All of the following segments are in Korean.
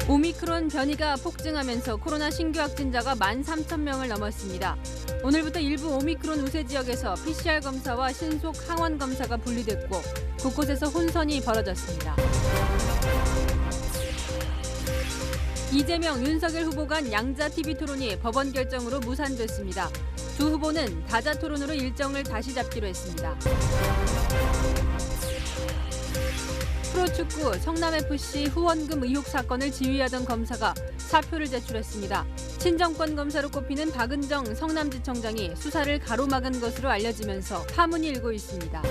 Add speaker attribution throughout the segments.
Speaker 1: 오미크론 변이가 폭증하면서 코로나 신규 확진자가 13,000명을 넘었습니다. 오늘부터 일부 오미크론 우세 지역에서 PCR 검사와 신속 항원 검사가 분리됐고 곳곳에서 혼선이 벌어졌습니다. 이재명, 윤석열 후보 간 양자 TV 토론이 법원 결정으로 무산됐습니다. 두 후보는 다자 토론으로 일정을 다시 잡기로 했습니다. 프로축구 성남FC 후원금 의혹 사건을 지휘하던 검사가 사표를 제출했습니다. 친정권 검사로 꼽히는 박은정 성남지청장이 수사를 가로막은 것으로 알려지면서 파문이 일고 있습니다.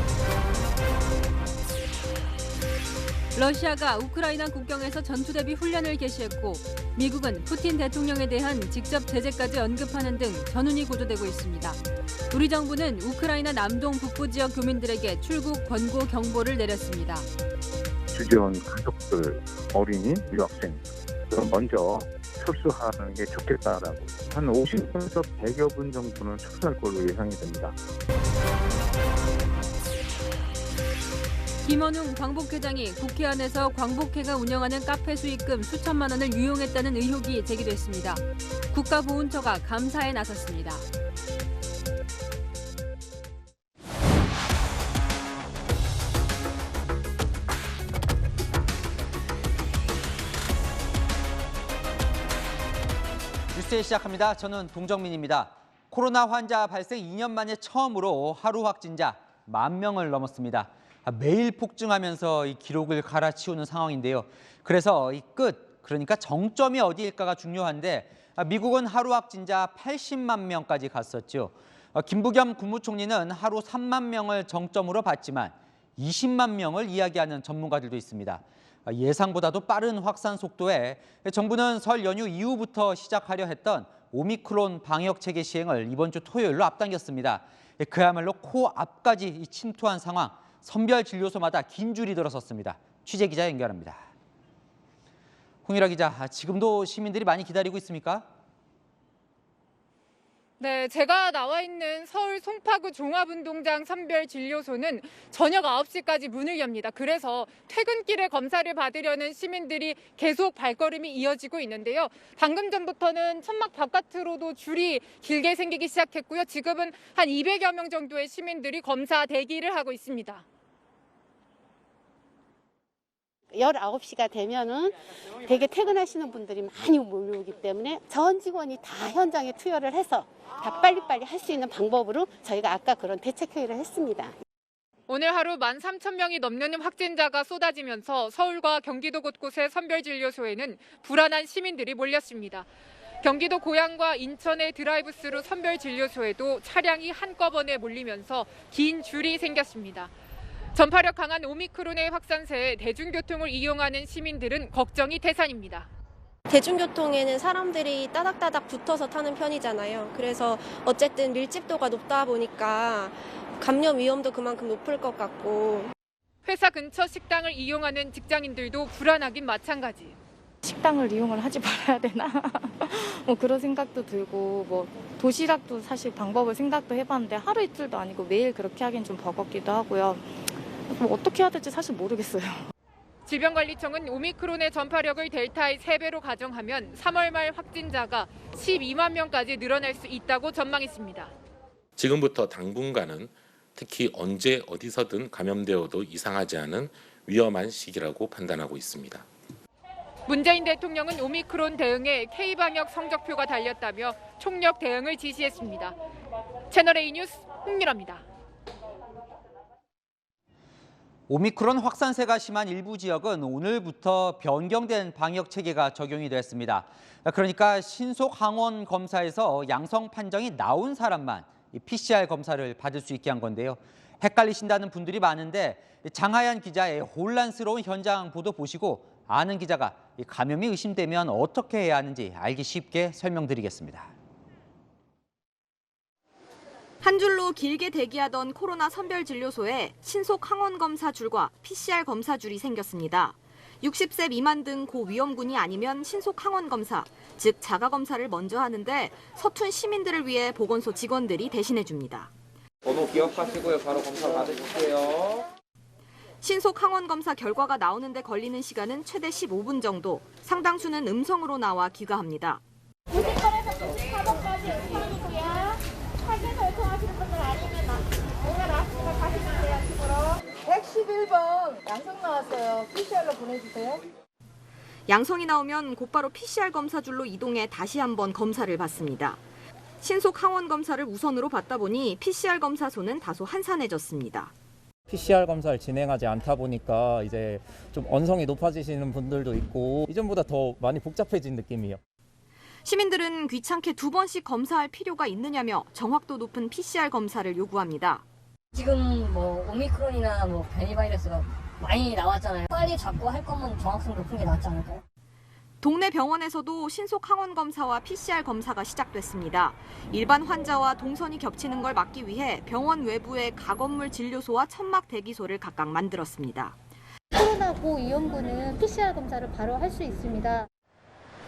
Speaker 1: 러시아가 우크라이나 국경에서 전투대비 훈련을 개시했고 미국은 푸틴 대통령에 대한 직접 제재까지 언급하는 등 전운이 고조되고 있습니다. 우리 정부는 우크라이나 남동 북부 지역 교민들에게 출국 권고 경보를 내렸습니다.
Speaker 2: 주재원 가족들, 어린이, 유학생 먼저 출소하는 게 좋겠다라고 한 50분에서 100여 분 정도는 출소할 걸로 예상이 됩니다.
Speaker 1: 김원웅 광복회장이 국회 안에서 광복회가 운영하는 카페 수익금 수천만 원을 유용했다는 의혹이 제기됐습니다. 국가보훈처가 감사에 나섰습니다.
Speaker 3: 뉴스 시작합니다. 저는 동정민입니다. 코로나 환자 발생 2년 만에 처음으로 하루 확진자 10,000명을 넘었습니다. 매일 폭증하면서 이 기록을 갈아치우는 상황인데요. 그래서 이 그러니까 정점이 어디일까가 중요한데 미국은 하루 확진자 80만 명까지 갔었죠. 김부겸 국무총리는 하루 3만 명을 정점으로 봤지만 20만 명을 이야기하는 전문가들도 있습니다. 예상보다도 빠른 확산 속도에 정부는 설 연휴 이후부터 시작하려 했던 오미크론 방역 체계 시행을 이번 주 토요일로 앞당겼습니다. 그야말로 코앞까지 침투한 상황, 선별 진료소마다 긴 줄이 들어섰습니다. 취재 기자 연결합니다. 홍일아 기자, 지금도 시민들이 많이 기다리고 있습니까?
Speaker 4: 네, 제가 나와 있는 서울 송파구 종합운동장 선별진료소는 저녁 9시까지 문을 엽니다. 그래서 퇴근길에 검사를 받으려는 시민들이 계속 발걸음이 이어지고 있는데요. 방금 전부터는 천막 바깥으로도 줄이 길게 생기기 시작했고요. 지금은 한 200여 명 정도의 시민들이 검사 대기를 하고 있습니다.
Speaker 5: 19시가 되면은 되게 퇴근하시는 분들이 많이 몰려오기 때문에 전 직원이 다 현장에 투여를 해서 다 빨리빨리 할 수 있는 방법으로 저희가 아까 그런 대책회의를 했습니다.
Speaker 4: 오늘 하루 13,000명이 넘는 확진자가 쏟아지면서 서울과 경기도 곳곳의 선별진료소에는 불안한 시민들이 몰렸습니다. 경기도 고양과 인천의 드라이브스루 선별진료소에도 차량이 한꺼번에 몰리면서 긴 줄이 생겼습니다. 전파력 강한 오미크론의 확산세에 대중교통을 이용하는 시민들은 걱정이 태산입니다.
Speaker 6: 대중교통에는 사람들이 따닥따닥 붙어서 타는 편이잖아요. 그래서 어쨌든 밀집도가 높다 보니까 감염 위험도 그만큼 높을 것 같고.
Speaker 4: 회사 근처 식당을 이용하는 직장인들도 불안하긴 마찬가지.
Speaker 7: 식당을 이용을 하지 말아야 되나? 뭐 그런 생각도 들고 뭐 도시락도 사실 방법을 생각도 해봤는데 하루 이틀도 아니고 매일 그렇게 하긴 좀 버겁기도 하고요. 뭐 어떻게 해야 될지 사실 모르겠어요.
Speaker 4: 질병관리청은 오미크론의 전파력을 델타의 3배로 가정하면 3월 말 확진자가 12만 명까지 늘어날 수 있다고 전망했습니다.
Speaker 8: 지금부터 당분간은 특히 언제 어디서든 감염되어도 이상하지 않은 위험한 시기라고 판단하고 있습니다.
Speaker 4: 문재인 대통령은 오미크론 대응에 K방역 성적표가 달렸다며 총력 대응을 지시했습니다. 채널A 뉴스 홍미라입니다.
Speaker 3: 오미크론 확산세가 심한 일부 지역은 오늘부터 변경된 방역 체계가 적용이 됐습니다. 그러니까 신속 항원 검사에서 양성 판정이 나온 사람만 PCR 검사를 받을 수 있게 한 건데요. 헷갈리신다는 분들이 많은데 장하얀 기자의 혼란스러운 현장 보도 보시고 아는 기자가 감염이 의심되면 어떻게 해야 하는지 알기 쉽게 설명드리겠습니다.
Speaker 9: 한 줄로 길게 대기하던 코로나 선별진료소에 신속 항원 검사 줄과 PCR 검사 줄이 생겼습니다. 60세 미만 등 고위험군이 아니면 신속 항원 검사, 즉 자가 검사를 먼저 하는데 서툰 시민들을 위해 보건소 직원들이 대신해 줍니다.
Speaker 10: 번호 기억하시고요. 바로 검사 받으실게요.
Speaker 9: 신속 항원 검사 결과가 나오는데 걸리는 시간은 최대 15분 정도. 상당수는 음성으로 나와 귀가합니다.
Speaker 10: 50번에서 94번까지 음성이고요. 확인 결정하시는 분들 아니면 오늘 나왔으니까 가시면 돼요, 집으로.
Speaker 11: 111번 양성 나왔어요. PCR로 보내주세요.
Speaker 9: 양성이 나오면 곧바로 PCR 검사줄로 이동해 다시 한번 검사를 받습니다. 신속 항원 검사를 우선으로 받다 보니 PCR 검사소는 다소 한산해졌습니다.
Speaker 12: PCR 검사를 진행하지 않다 보니까 이제 좀 언성이 높아지시는 분들도 있고 이전보다 더 많이 복잡해진 느낌이에요.
Speaker 9: 시민들은 귀찮게 2번씩 검사할 필요가 있느냐며 정확도 높은 PCR 검사를 요구합니다.
Speaker 13: 지금 뭐 오미크론이나 뭐 변이 바이러스가 많이 나왔잖아요. 빨리 잡고 할 거면 정확성 높은 게 낫지 않을까요?
Speaker 9: 동네 병원에서도 신속 항원 검사와 PCR 검사가 시작됐습니다. 일반 환자와 동선이 겹치는 걸 막기 위해 병원 외부에 가건물 진료소와 천막 대기소를 각각 만들었습니다.
Speaker 10: 코로나 고위험군은 PCR 검사를 바로 할 수 있습니다.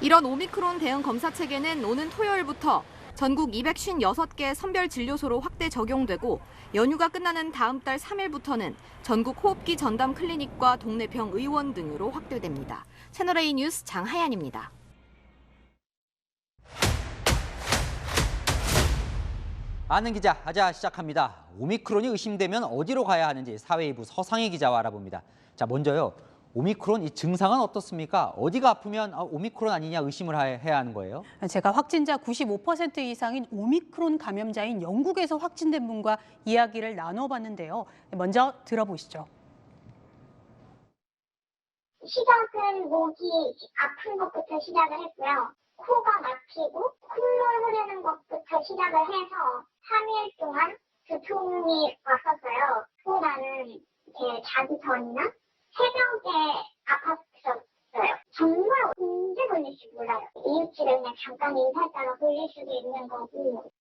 Speaker 9: 이런 오미크론 대응 검사 체계는 오는 토요일부터 전국 256개 선별 진료소로 확대 적용되고 연휴가 끝나는 다음 달 3일부터는 전국 호흡기 전담 클리닉과 동네 병 의원 등으로 확대됩니다. 채널A 뉴스 장하얀입니다.
Speaker 3: 아는 기자 아자 시작합니다. 오미크론이 의심되면 어디로 가야 하는지 사회이부 서상희 기자와 알아봅니다. 자, 먼저요. 오미크론 이 증상은 어떻습니까? 어디가 아프면 오미크론 아니냐 의심을 해야 하는 거예요?
Speaker 14: 제가 확진자 95% 이상인 오미크론 감염자인 영국에서 확진된 분과 이야기를 나눠봤는데요. 먼저 들어보시죠.
Speaker 10: 시작은 목이 아픈 것부터 시작을 했고요. 코가 막히고 콧물 흐르는 것부터 시작을 해서 3일 동안 두통이 왔었어요. 그보다는 이렇게 자기 전이나 새벽에 아팠었어요. 정말 언제 걸릴지 몰라요. 이웃집에 그냥 잠깐 인사했다가 걸릴 수도 있는 거고.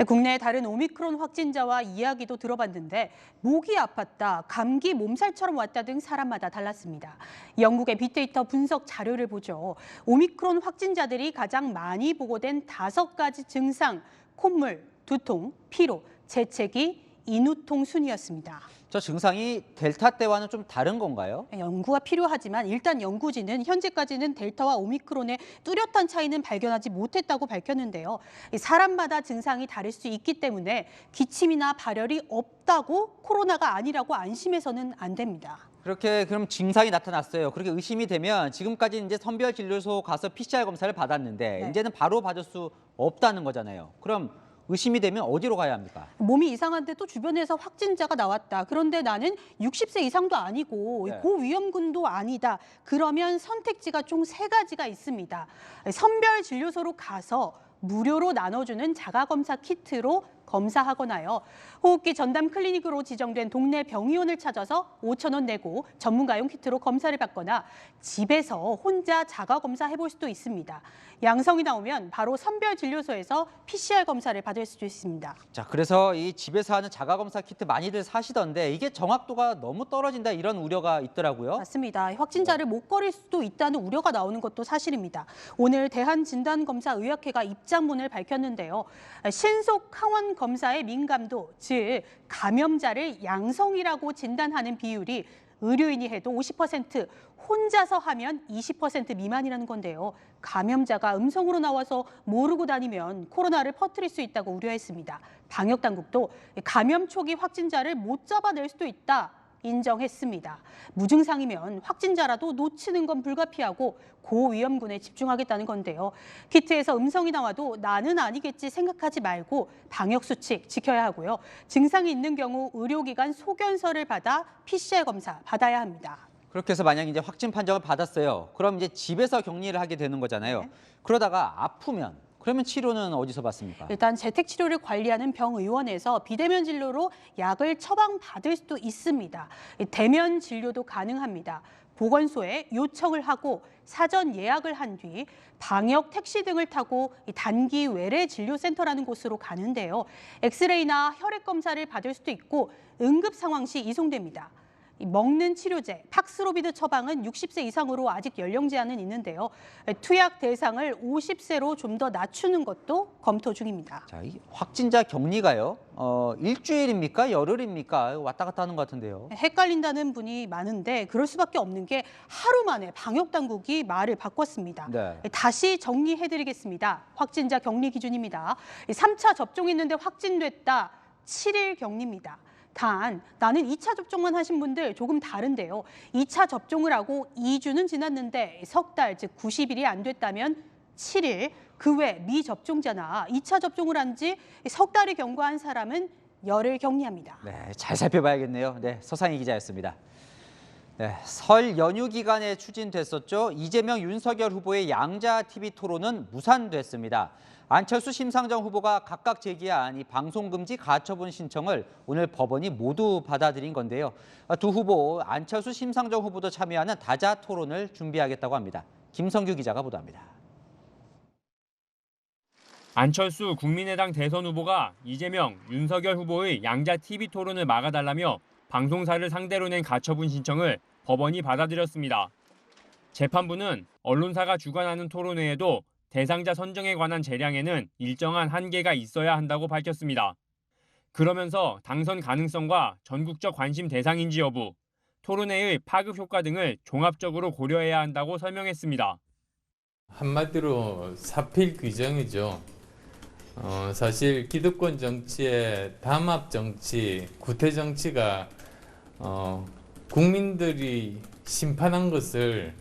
Speaker 14: 국내 다른 오미크론 확진자와 이야기도 들어봤는데 목이 아팠다, 감기 몸살처럼 왔다 등 사람마다 달랐습니다. 영국의 빅데이터 분석 자료를 보죠. 오미크론 확진자들이 가장 많이 보고된 5가지 증상, 콧물, 두통, 피로, 재채기, 인후통 순이었습니다.
Speaker 3: 저 증상이 델타 때와는 좀 다른 건가요?
Speaker 14: 연구가 필요하지만 일단 연구진은 현재까지는 델타와 오미크론의 뚜렷한 차이는 발견하지 못했다고 밝혔는데요. 사람마다 증상이 다를 수 있기 때문에 기침이나 발열이 없다고 코로나가 아니라고 안심해서는 안 됩니다.
Speaker 3: 그렇게 그럼 증상이 나타났어요. 그렇게 의심이 되면 지금까지 이제 선별 진료소 가서 PCR 검사를 받았는데
Speaker 14: 네.
Speaker 3: 이제는 바로 받을 수 없다는 거잖아요. 그럼 의심이 되면 어디로 가야 합니까?
Speaker 14: 몸이 이상한데 또 주변에서 확진자가 나왔다. 그런데 나는 60세 이상도 아니고
Speaker 3: 네.
Speaker 14: 고위험군도 아니다. 그러면 선택지가 총 3가지가 있습니다. 선별진료소로 가서 무료로 나눠주는 자가검사 키트로 검사하거나요. 호흡기 전담 클리닉으로 지정된 동네 병의원을 찾아서 5,000원 내고 전문가용 키트로 검사를 받거나 집에서 혼자 자가검사 해볼 수도 있습니다. 양성이 나오면 바로 선별진료소에서 PCR 검사를 받을 수도 있습니다.
Speaker 3: 자, 그래서 이 집에서 하는 자가검사 키트 많이들 사시던데 이게 정확도가 너무 떨어진다 이런 우려가 있더라고요.
Speaker 14: 맞습니다. 확진자를 못 거릴 수도 있다는 우려가 나오는 것도 사실입니다. 오늘 대한진단검사의학회가 입장문을 밝혔는데요. 신속 항원 검사의 민감도, 즉 감염자를 양성이라고 진단하는 비율이 의료인이 해도 50%, 혼자서 하면 20% 미만이라는 건데요. 감염자가 음성으로 나와서 모르고 다니면 코로나를 퍼뜨릴 수 있다고 우려했습니다. 방역당국도 감염 초기 확진자를 못 잡아낼 수도 있다 인정했습니다. 무증상이면 확진자라도 놓치는 건 불가피하고 고위험군에 집중하겠다는 건데요. 키트에서 음성이 나와도 나는 아니겠지 생각하지 말고 방역수칙 지켜야 하고요. 증상이 있는 경우 의료기관 소견서를 받아 PCR 검사 받아야 합니다.
Speaker 3: 그렇게 해서 만약 이제 확진 판정을 받았어요. 그럼 이제 집에서 격리를 하게 되는 거잖아요.
Speaker 14: 네.
Speaker 3: 그러다가 아프면 그러면 치료는 어디서 받습니까?
Speaker 14: 일단 재택치료를 관리하는 병의원에서 비대면 진료로 약을 처방받을 수도 있습니다. 대면 진료도 가능합니다. 보건소에 요청을 하고 사전 예약을 한 뒤 방역 택시 등을 타고 단기 외래 진료센터라는 곳으로 가는데요. 엑스레이나 혈액 검사를 받을 수도 있고 응급 상황 시 이송됩니다. 먹는 치료제 팍스로비드 처방은 60세 이상으로 아직 연령 제한은 있는데요. 투약 대상을 50세로 좀 더 낮추는 것도 검토 중입니다.
Speaker 3: 자, 이 확진자 격리가요. 일주일입니까? 열흘입니까? 왔다 갔다 하는 것 같은데요.
Speaker 14: 헷갈린다는 분이 많은데 그럴 수밖에 없는 게 하루 만에 방역 당국이 말을 바꿨습니다.
Speaker 3: 네.
Speaker 14: 다시 정리해드리겠습니다. 확진자 격리 기준입니다. 3차 접종했는데 확진됐다. 7일 격리입니다. 단, 나는 2차 접종만 하신 분들 조금 다른데요. 2차 접종을 하고 2주는 지났는데 석 달, 즉 90일이 안 됐다면 7일, 그 외 미접종자나 2차 접종을 한 지 석 달이 경과한 사람은 열흘 격리합니다.
Speaker 3: 네, 잘 살펴봐야겠네요. 네, 서상희 기자였습니다. 네, 설 연휴 기간에 추진됐었죠. 이재명, 윤석열 후보의 양자 TV 토론은 무산됐습니다. 안철수, 심상정 후보가 각각 제기한 이 방송금지 가처분 신청을 오늘 법원이 모두 받아들인 건데요. 두 후보, 안철수, 심상정 후보도 참여하는 다자 토론을 준비하겠다고 합니다. 김성규 기자가 보도합니다.
Speaker 15: 안철수 국민의당 대선 후보가 이재명, 윤석열 후보의 양자 TV 토론을 막아달라며 방송사를 상대로 낸 가처분 신청을 법원이 받아들였습니다. 재판부는 언론사가 주관하는 토론회에도 대상자 선정에 관한 재량에는 일정한 한계가 있어야 한다고 밝혔습니다. 그러면서 당선 가능성과 전국적 관심 대상인지 여부, 토론회의 파급 효과 등을 종합적으로 고려해야 한다고 설명했습니다.
Speaker 16: 한마디로 사필 규정이죠. 사실 기득권 정치의 담합 정치, 구태 정치가 국민들이 심판한 것을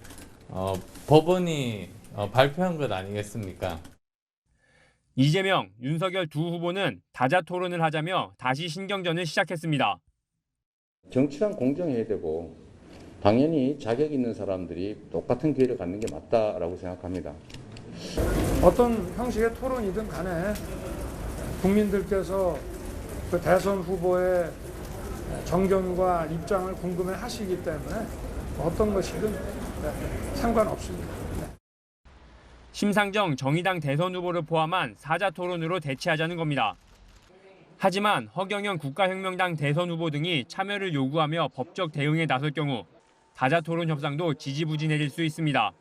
Speaker 16: 법원이 발표한 것 아니겠습니까?
Speaker 15: 이재명, 윤석열 두 후보는 다자 토론을 하자며 다시 신경전을 시작했습니다.
Speaker 17: 정치란 공정해야 되고 당연히 자격 있는 사람들이 똑같은 기회를 갖는 게 맞다라고 생각합니다.
Speaker 18: 어떤 형식의 토론이든 간에 국민들께서 그 대선 후보의 정견과 입장을 궁금해 하시기 때문에 어떤 것이든 상관없습니다.
Speaker 15: 심상정 정의당 대선 후보를 포함한 사자 토론으로 대치하자는 겁니다. 하지만 허경영 국가혁명당 대선 후보 등이 참여를 요구하며 법적 대응에 나설 경우 다자 토론 협상도 지지부진해질 수 있습니다.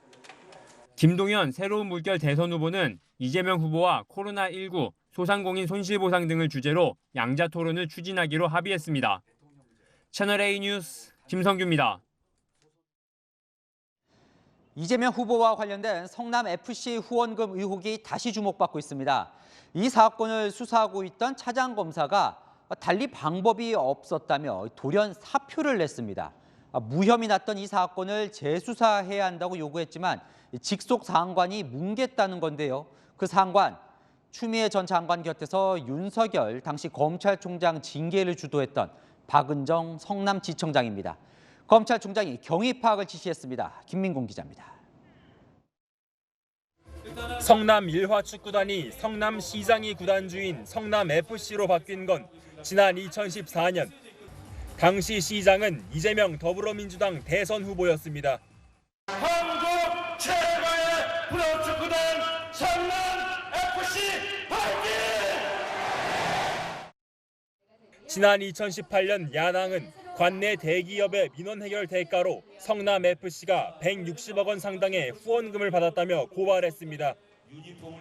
Speaker 15: 김동연 새로운 물결 대선 후보는 이재명 후보와 코로나19, 소상공인 손실보상 등을 주제로 양자 토론을 추진하기로 합의했습니다. 채널A 뉴스 김성규입니다.
Speaker 3: 이재명 후보와 관련된 성남FC 후원금 의혹이 다시 주목받고 있습니다. 이 사건을 수사하고 있던 차장검사가 달리 방법이 없었다며 돌연 사표를 냈습니다. 무혐의 났던 이 사건을 재수사해야 한다고 요구했지만 직속 상관이 뭉갰다는 건데요. 그 상관, 추미애 전 장관 곁에서 윤석열 당시 검찰총장 징계를 주도했던 박은정 성남지청장입니다. 검찰총장이 경위 파악을 지시했습니다. 김민공 기자입니다.
Speaker 15: 성남 일화축구단이 성남시장이 구단주인 성남FC로 바뀐 건 지난 2014년. 당시 시장은 이재명 더불어민주당 대선 후보였습니다.
Speaker 19: 한국 최고의 프로축구단 성남FC 파이팅!
Speaker 15: 지난 2018년 야당은 관내 대기업의 민원 해결 대가로 성남FC가 160억 원 상당의 후원금을 받았다며 고발했습니다.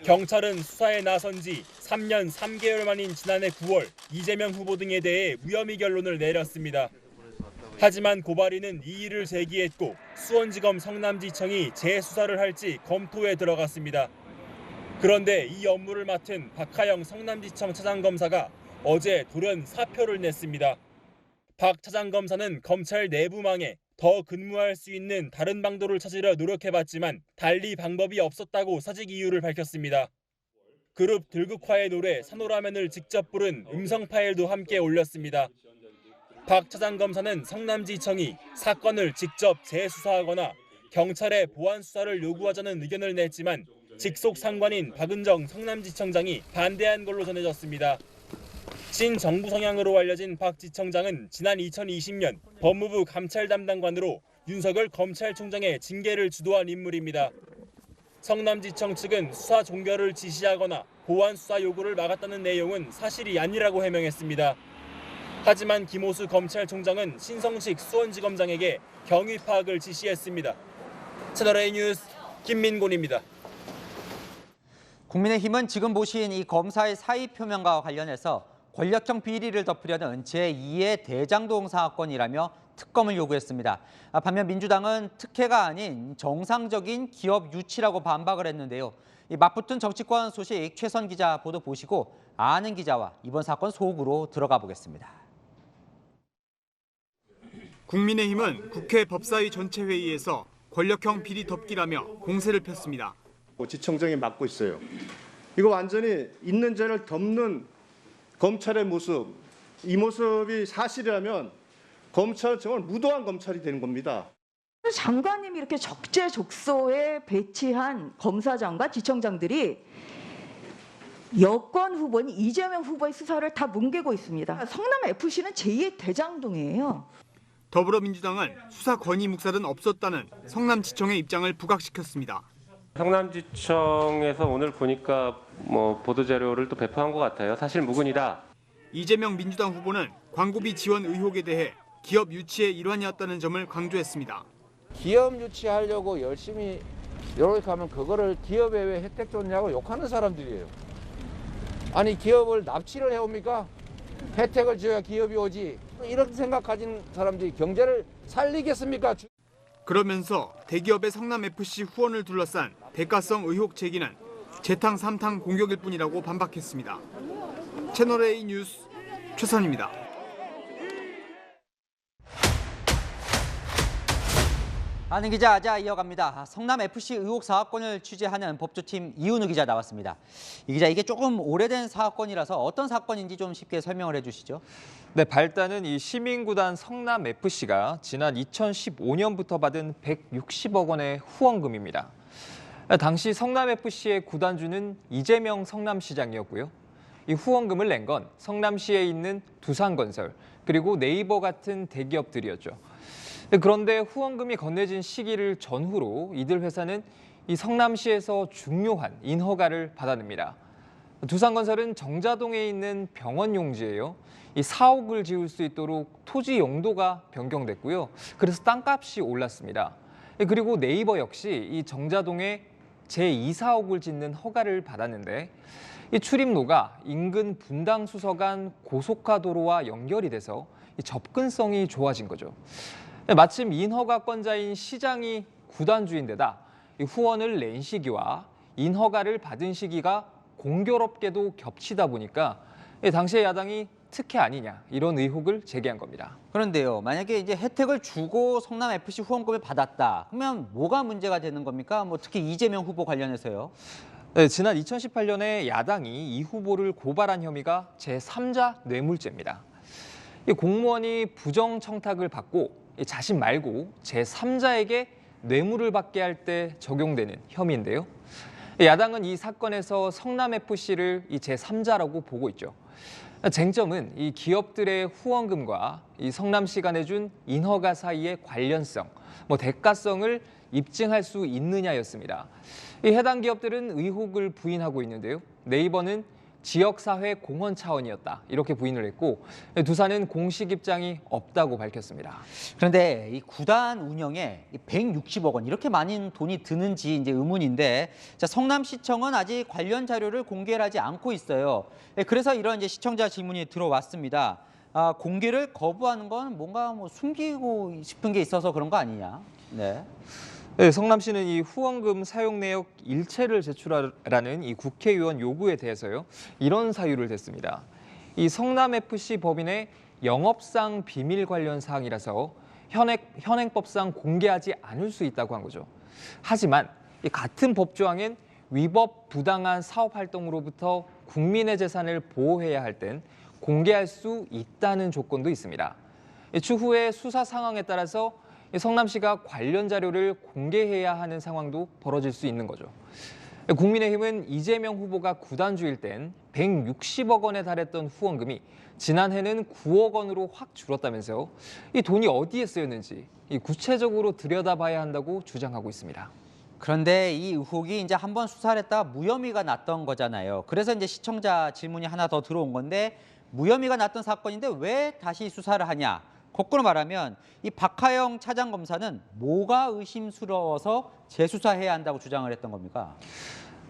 Speaker 15: 경찰은 수사에 나선 지 3년 3개월 만인 지난해 9월 이재명 후보 등에 대해 무혐의 결론을 내렸습니다. 하지만 고발인은 이의를 제기했고 수원지검 성남지청이 재수사를 할지 검토에 들어갔습니다. 그런데 이 업무를 맡은 박하영 성남지청 차장검사가 어제 돌연 사표를 냈습니다. 박 차장검사는 검찰 내부망에 더 근무할 수 있는 다른 방도를 찾으려 노력해봤지만 달리 방법이 없었다고 사직 이유를 밝혔습니다. 그룹 들국화의 노래 산호라면을 직접 부른 음성 파일도 함께 올렸습니다. 박 차장검사는 성남지청이 사건을 직접 재수사하거나 경찰에 보안 수사를 요구하자는 의견을 냈지만 직속 상관인 박은정 성남지청장이 반대한 걸로 전해졌습니다. 친정부 성향으로 알려진 박 지청장은 지난 2020년 법무부 감찰 담당관으로 윤석열 검찰총장의 징계를 주도한 인물입니다. 성남지청 측은 수사 종결을 지시하거나 보안 수사 요구를 막았다는 내용은 사실이 아니라고 해명했습니다. 하지만 김호수 검찰총장은 신성식 수원지검장에게 경위 파악을 지시했습니다. 채널A 뉴스 김민곤입니다.
Speaker 3: 국민의힘은 지금 보신 이 검사의 사의 표명과 관련해서 권력형 비리를 덮으려는 제2의 대장동 사건이라며 특검을 요구했습니다. 반면 민주당은 특혜가 아닌 정상적인 기업 유치라고 반박을 했는데요. 이 맞붙은 정치권 소식 최선 기자 보도 보시고 아는 기자와 이번 사건 속으로 들어가 보겠습니다.
Speaker 20: 국민의힘은 국회 법사위 전체 회의에서 권력형 비리 덮기라며 공세를 폈습니다.
Speaker 21: 지청장이 맡고 있어요. 이거 완전히 있는 죄를 덮는 검찰의 모습, 이 모습이 사실이라면 검찰은 정말 무도한 검찰이 되는 겁니다.
Speaker 22: 장관님이 이렇게 적재적소에 배치한 검사장과 지청장들이 여권 후보인 이재명 후보의 수사를 다 뭉개고 있습니다. 성남FC는 제2의 대장동이에요.
Speaker 20: 더불어민주당은 수사 권위 묵살은 없었다는 성남지청의 입장을 부각시켰습니다.
Speaker 23: 성남지청에서 오늘 보니까 보도자료를 또 배포한 것 같아요. 사실 무근이다.
Speaker 20: 이재명 민주당 후보는 광고비 지원 의혹에 대해 기업 유치의 일환이었다는 점을 강조했습니다.
Speaker 24: 기업 유치하려고 열심히 이렇게 하면 그거를 기업에 왜 혜택 줬냐고 욕하는 사람들이에요. 아니 기업을 납치를 해옵니까? 혜택을 줘야 기업이 오지. 이런 생각 가진 사람들이 경제를 살리겠습니까?
Speaker 20: 그러면서 대기업의 성남FC 후원을 둘러싼 대가성 의혹 제기는 재탕 삼탕 공격일 뿐이라고 반박했습니다. 채널A 뉴스 최선입니다.
Speaker 3: 아는 기자 이어갑니다. 성남FC 의혹 사건을 취재하는 법조팀 이은우 기자 나왔습니다. 이 기자, 이게 조금 오래된 사건이라서 어떤 사건인지 좀 쉽게 설명을 해주시죠.
Speaker 25: 네, 발단은 이 시민구단 성남FC가 지난 2015년부터 받은 160억 원의 후원금입니다. 당시 성남FC의 구단주는 이재명 성남시장이었고요. 이 후원금을 낸 건 성남시에 있는 두산건설 그리고 네이버 같은 대기업들이었죠. 그런데 후원금이 건네진 시기를 전후로 이들 회사는 이 성남시에서 중요한 인허가를 받아냅니다. 두산건설은 정자동에 있는 병원 용지예요. 이 사옥을 지을 수 있도록 토지 용도가 변경됐고요. 그래서 땅값이 올랐습니다. 그리고 네이버 역시 이 정자동에 제2사옥을 짓는 허가를 받았는데 이 출입로가 인근 분당수서간 고속화도로와 연결이 돼서 이 접근성이 좋아진 거죠. 마침 인허가권자인 시장이 구단주인데다 후원을 낸 시기와 인허가를 받은 시기가 공교롭게도 겹치다 보니까 당시에 야당이 특혜 아니냐 이런 의혹을 제기한 겁니다.
Speaker 3: 그런데요, 만약에 이제 혜택을 주고 성남FC 후원금을 받았다, 그러면 뭐가 문제가 되는 겁니까? 특히 이재명 후보 관련해서요.
Speaker 25: 네, 지난 2018년에 야당이 이 후보를 고발한 혐의가 제3자 뇌물죄입니다. 이 공무원이 부정 청탁을 받고 자신 말고 제3자에게 뇌물을 받게 할 때 적용되는 혐의인데요. 야당은 이 사건에서 성남FC를 이 제3자라고 보고 있죠. 쟁점은 이 기업들의 후원금과 이 성남시가 내준 인허가 사이의 관련성, 대가성을 입증할 수 있느냐였습니다. 이 해당 기업들은 의혹을 부인하고 있는데요. 네이버는 지역사회 공헌 차원이었다 이렇게 부인을 했고, 두산은 공식 입장이 없다고 밝혔습니다.
Speaker 3: 그런데 이 구단 운영에 160억 원 이렇게 많은 돈이 드는지 이제 의문인데, 자, 성남시청은 아직 관련 자료를 공개하지 않고 있어요. 그래서 이런 이제 시청자 질문이 들어왔습니다. 공개를 거부하는 건 뭔가 숨기고 싶은 게 있어서 그런 거 아니냐? 네.
Speaker 25: 네, 성남시는 이 후원금 사용 내역 일체를 제출하라는 이 국회의원 요구에 대해서요, 이런 사유를 댔습니다. 이 성남FC 법인의 영업상 비밀 관련 사항이라서 현행법상 공개하지 않을 수 있다고 한 거죠. 하지만 이 같은 법조항엔 위법 부당한 사업 활동으로부터 국민의 재산을 보호해야 할 땐 공개할 수 있다는 조건도 있습니다. 추후에 수사 상황에 따라서 성남시가 관련 자료를 공개해야 하는 상황도 벌어질 수 있는 거죠. 국민의힘은 이재명 후보가 구단주일 땐 160억 원에 달했던 후원금이 지난해는 9억 원으로 확 줄었다면서요. 이 돈이 어디에 쓰였는지 구체적으로 들여다봐야 한다고 주장하고 있습니다.
Speaker 3: 그런데 이 의혹이 이제 한번 수사를 했다가 무혐의가 났던 거잖아요. 그래서 이제 시청자 질문이 하나 더 들어온 건데, 무혐의가 났던 사건인데 왜 다시 수사를 하냐? 거꾸로 말하면 이 박하영 차장검사는 뭐가 의심스러워서 재수사해야 한다고 주장을 했던 겁니까?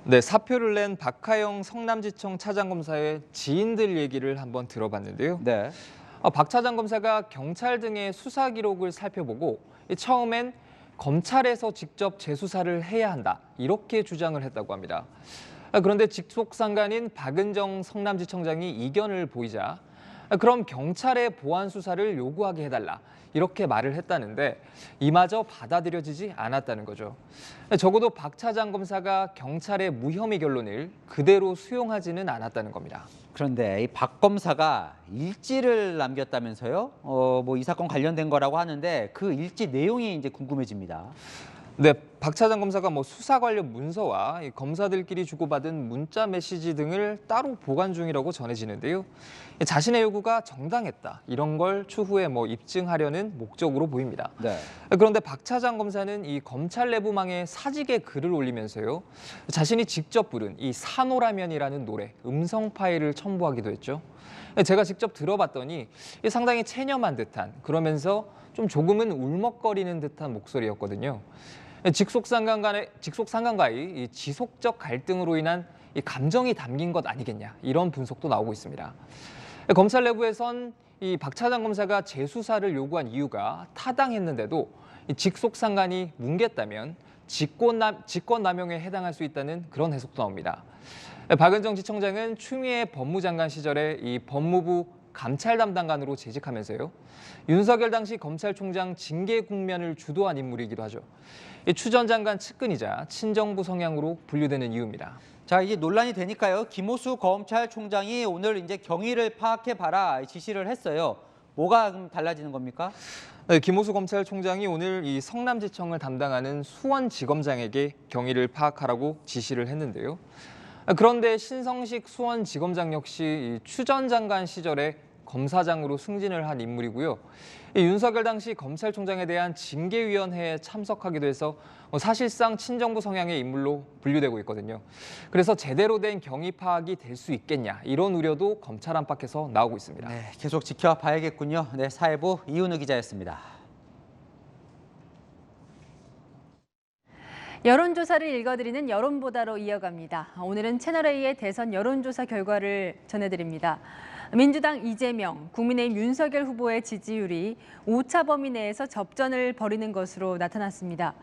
Speaker 25: 네, 사표를 낸 박하영 성남지청 차장검사의 지인들 얘기를 한번 들어봤는데요.
Speaker 3: 네.
Speaker 25: 박 차장검사가 경찰 등의 수사 기록을 살펴보고 처음엔 검찰에서 직접 재수사를 해야 한다, 이렇게 주장을 했다고 합니다. 그런데 직속상관인 박은정 성남지청장이 이견을 보이자 그럼 경찰의 보안 수사를 요구하게 해달라, 이렇게 말을 했다는데 이마저 받아들여지지 않았다는 거죠. 적어도 박 차장검사가 경찰의 무혐의 결론을 그대로 수용하지는 않았다는 겁니다.
Speaker 3: 그런데 이 박 검사가 일지를 남겼다면서요? 뭐 이 사건 관련된 거라고 하는데 그 일지 내용이 이제 궁금해집니다.
Speaker 25: 네, 박 차장검사가 수사 관련 문서와 검사들끼리 주고받은 문자 메시지 등을 따로 보관 중이라고 전해지는데요. 자신의 요구가 정당했다, 이런 걸 추후에 입증하려는 목적으로 보입니다.
Speaker 3: 네.
Speaker 25: 그런데 박 차장검사는 이 검찰 내부망에 사직의 글을 올리면서요, 자신이 직접 부른 이 산호라면이라는 노래 음성 파일을 첨부하기도 했죠. 제가 직접 들어봤더니 상당히 체념한 듯한, 그러면서 조금은 울먹거리는 듯한 목소리였거든요. 직속상관과의 이 지속적 갈등으로 인한 이 감정이 담긴 것 아니겠냐, 이런 분석도 나오고 있습니다. 검찰 내부에선 이 박 차장검사가 재수사를 요구한 이유가 타당했는데도 이 직속상관이 뭉갰다면 직권남용에 해당할 수 있다는 그런 해석도 나옵니다. 박은정 지청장은 추미애 법무장관 시절에 이 법무부 감찰 담당관으로 재직하면서요, 윤석열 당시 검찰총장 징계 국면을 주도한 인물이기도 하죠. 추 전 장관 측근이자 친정부 성향으로 분류되는 이유입니다.
Speaker 3: 자, 이게 논란이 되니까요. 김호수 검찰총장이 오늘 이제 경위를 파악해봐라 지시를 했어요. 뭐가 그럼 달라지는 겁니까?
Speaker 25: 네, 김호수 검찰총장이 오늘 이 성남지청을 담당하는 수원지검장에게 경위를 파악하라고 지시를 했는데요. 그런데 신성식 수원지검장 역시 추 전 장관 시절에 검사장으로 승진을 한 인물이고요. 윤석열 당시 검찰총장에 대한 징계위원회에 참석하기도 해서 사실상 친정부 성향의 인물로 분류되고 있거든요. 그래서 제대로 된 경위 파악이 될 수 있겠냐, 이런 우려도 검찰 안팎에서 나오고 있습니다.
Speaker 3: 네, 계속 지켜봐야겠군요. 네, 사회부 이은우 기자였습니다.
Speaker 1: 여론조사를 읽어드리는 여론보다로 이어갑니다. 오늘은 채널A의 대선 여론조사 결과를 전해드립니다. 민주당 이재명, 국민의힘 윤석열 후보의 지지율이 오차 범위 내에서 접전을 벌이는 것으로 나타났습니다.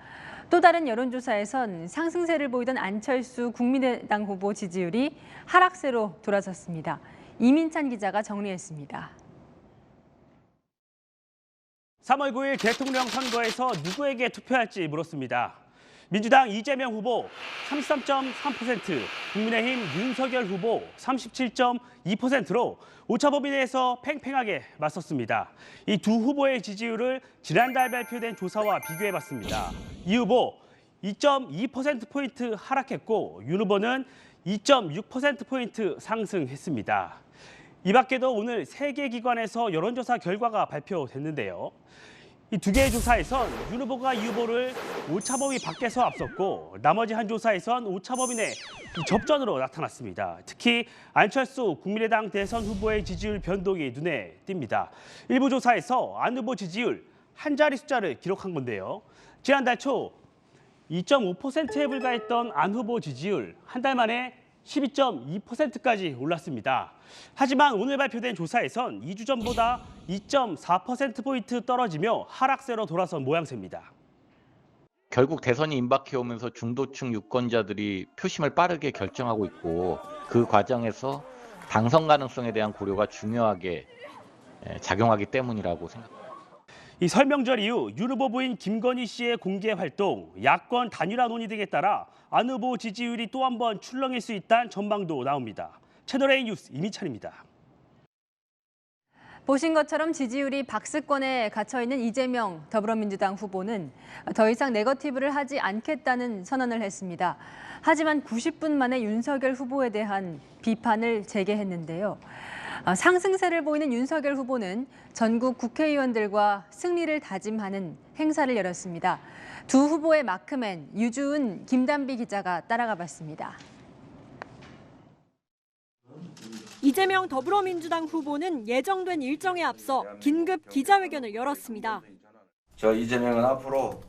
Speaker 1: 또 다른 여론조사에선 상승세를 보이던 안철수 국민의당 후보 지지율이 하락세로 돌아섰습니다. 이민찬 기자가 정리했습니다.
Speaker 2: 3월 9일 대통령 선거에서 누구에게 투표할지 물었습니다. 민주당 이재명 후보 33.3%, 국민의힘 윤석열 후보 37.2%로 오차범위 내에서 팽팽하게 맞섰습니다. 이 두 후보의 지지율을 지난달 발표된 조사와 비교해봤습니다. 이 후보 2.2%포인트 하락했고 윤 후보는 2.6%포인트 상승했습니다. 이 밖에도 오늘 3개 기관에서 여론조사 결과가 발표됐는데요. 이 두 개의 조사에선 윤 후보가 이 후보를 오차범위 밖에서 앞섰고 나머지 한 조사에선 오차범위 내 접전으로 나타났습니다. 특히 안철수 국민의당 대선 후보의 지지율 변동이 눈에 띕니다. 일부 조사에서 안 후보 지지율 한 자리 숫자를 기록한 건데요. 지난달 초 2.5%에 불과했던 안 후보 지지율 한 달 만에 12.2%까지 올랐습니다. 하지만 오늘 발표된 조사에선 2주 전보다 2.4%포인트 떨어지며 하락세로 돌아선 모양새입니다.
Speaker 5: 결국 대선이 임박해오면서 중도층 유권자들이 표심을 빠르게 결정하고 있고 그 과정에서 당선 가능성에 대한 고려가 중요하게 작용하기 때문이라고 생각합니다.
Speaker 2: 이 설명절 이후 윤 후보 부인 김건희 씨의 공개 활동, 야권 단일화 논의 등에 따라 안 후보 지지율이 또 한 번 출렁일 수 있다는 전망도 나옵니다. 채널A 뉴스 이민찬입니다.
Speaker 1: 보신 것처럼 지지율이 박스권에 갇혀있는 이재명 더불어민주당 후보는 더 이상 네거티브를 하지 않겠다는 선언을 했습니다. 하지만 90분 만에 윤석열 후보에 대한 비판을 재개했는데요. 상승세를 보이는 윤석열 후보는 전국 국회의원들과 승리를 다짐하는 행사를 열었습니다. 두 후보의 마크맨 유주은, 김단비 기자가 따라가 봤습니다.
Speaker 4: 이재명 더불어민주당 후보는 예정된 일정에 앞서 긴급 기자회견을 열었습니다.
Speaker 24: 저 이재명은 앞으로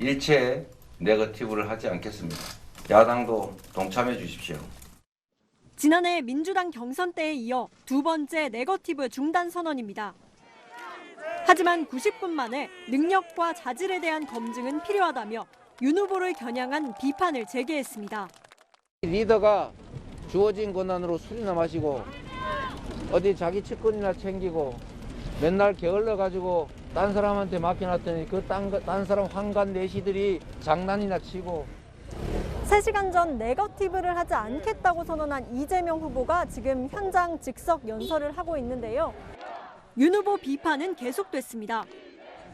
Speaker 24: 일체 네거티브를 하지 않겠습니다. 야당도 동참해 주십시오.
Speaker 4: 지난해 민주당 경선 때에 이어 두 번째 네거티브 중단 선언입니다. 하지만 90분 만에 능력과 자질에 대한 검증은 필요하다며 윤 후보를 겨냥한 비판을 제기했습니다.
Speaker 24: 리더가 주어진 권한으로 술이나 마시고 어디 자기 측근이나 챙기고 맨날 게을러 가지고 딴 사람한테 맡겨놨더니 그 딴 사람 황간 내시들이 장난이나 치고
Speaker 4: 3시간 전 네거티브를 하지 않겠다고 선언한 이재명 후보가 지금 현장 즉석 연설을 하고 있는데요. 윤 후보 비판은 계속됐습니다.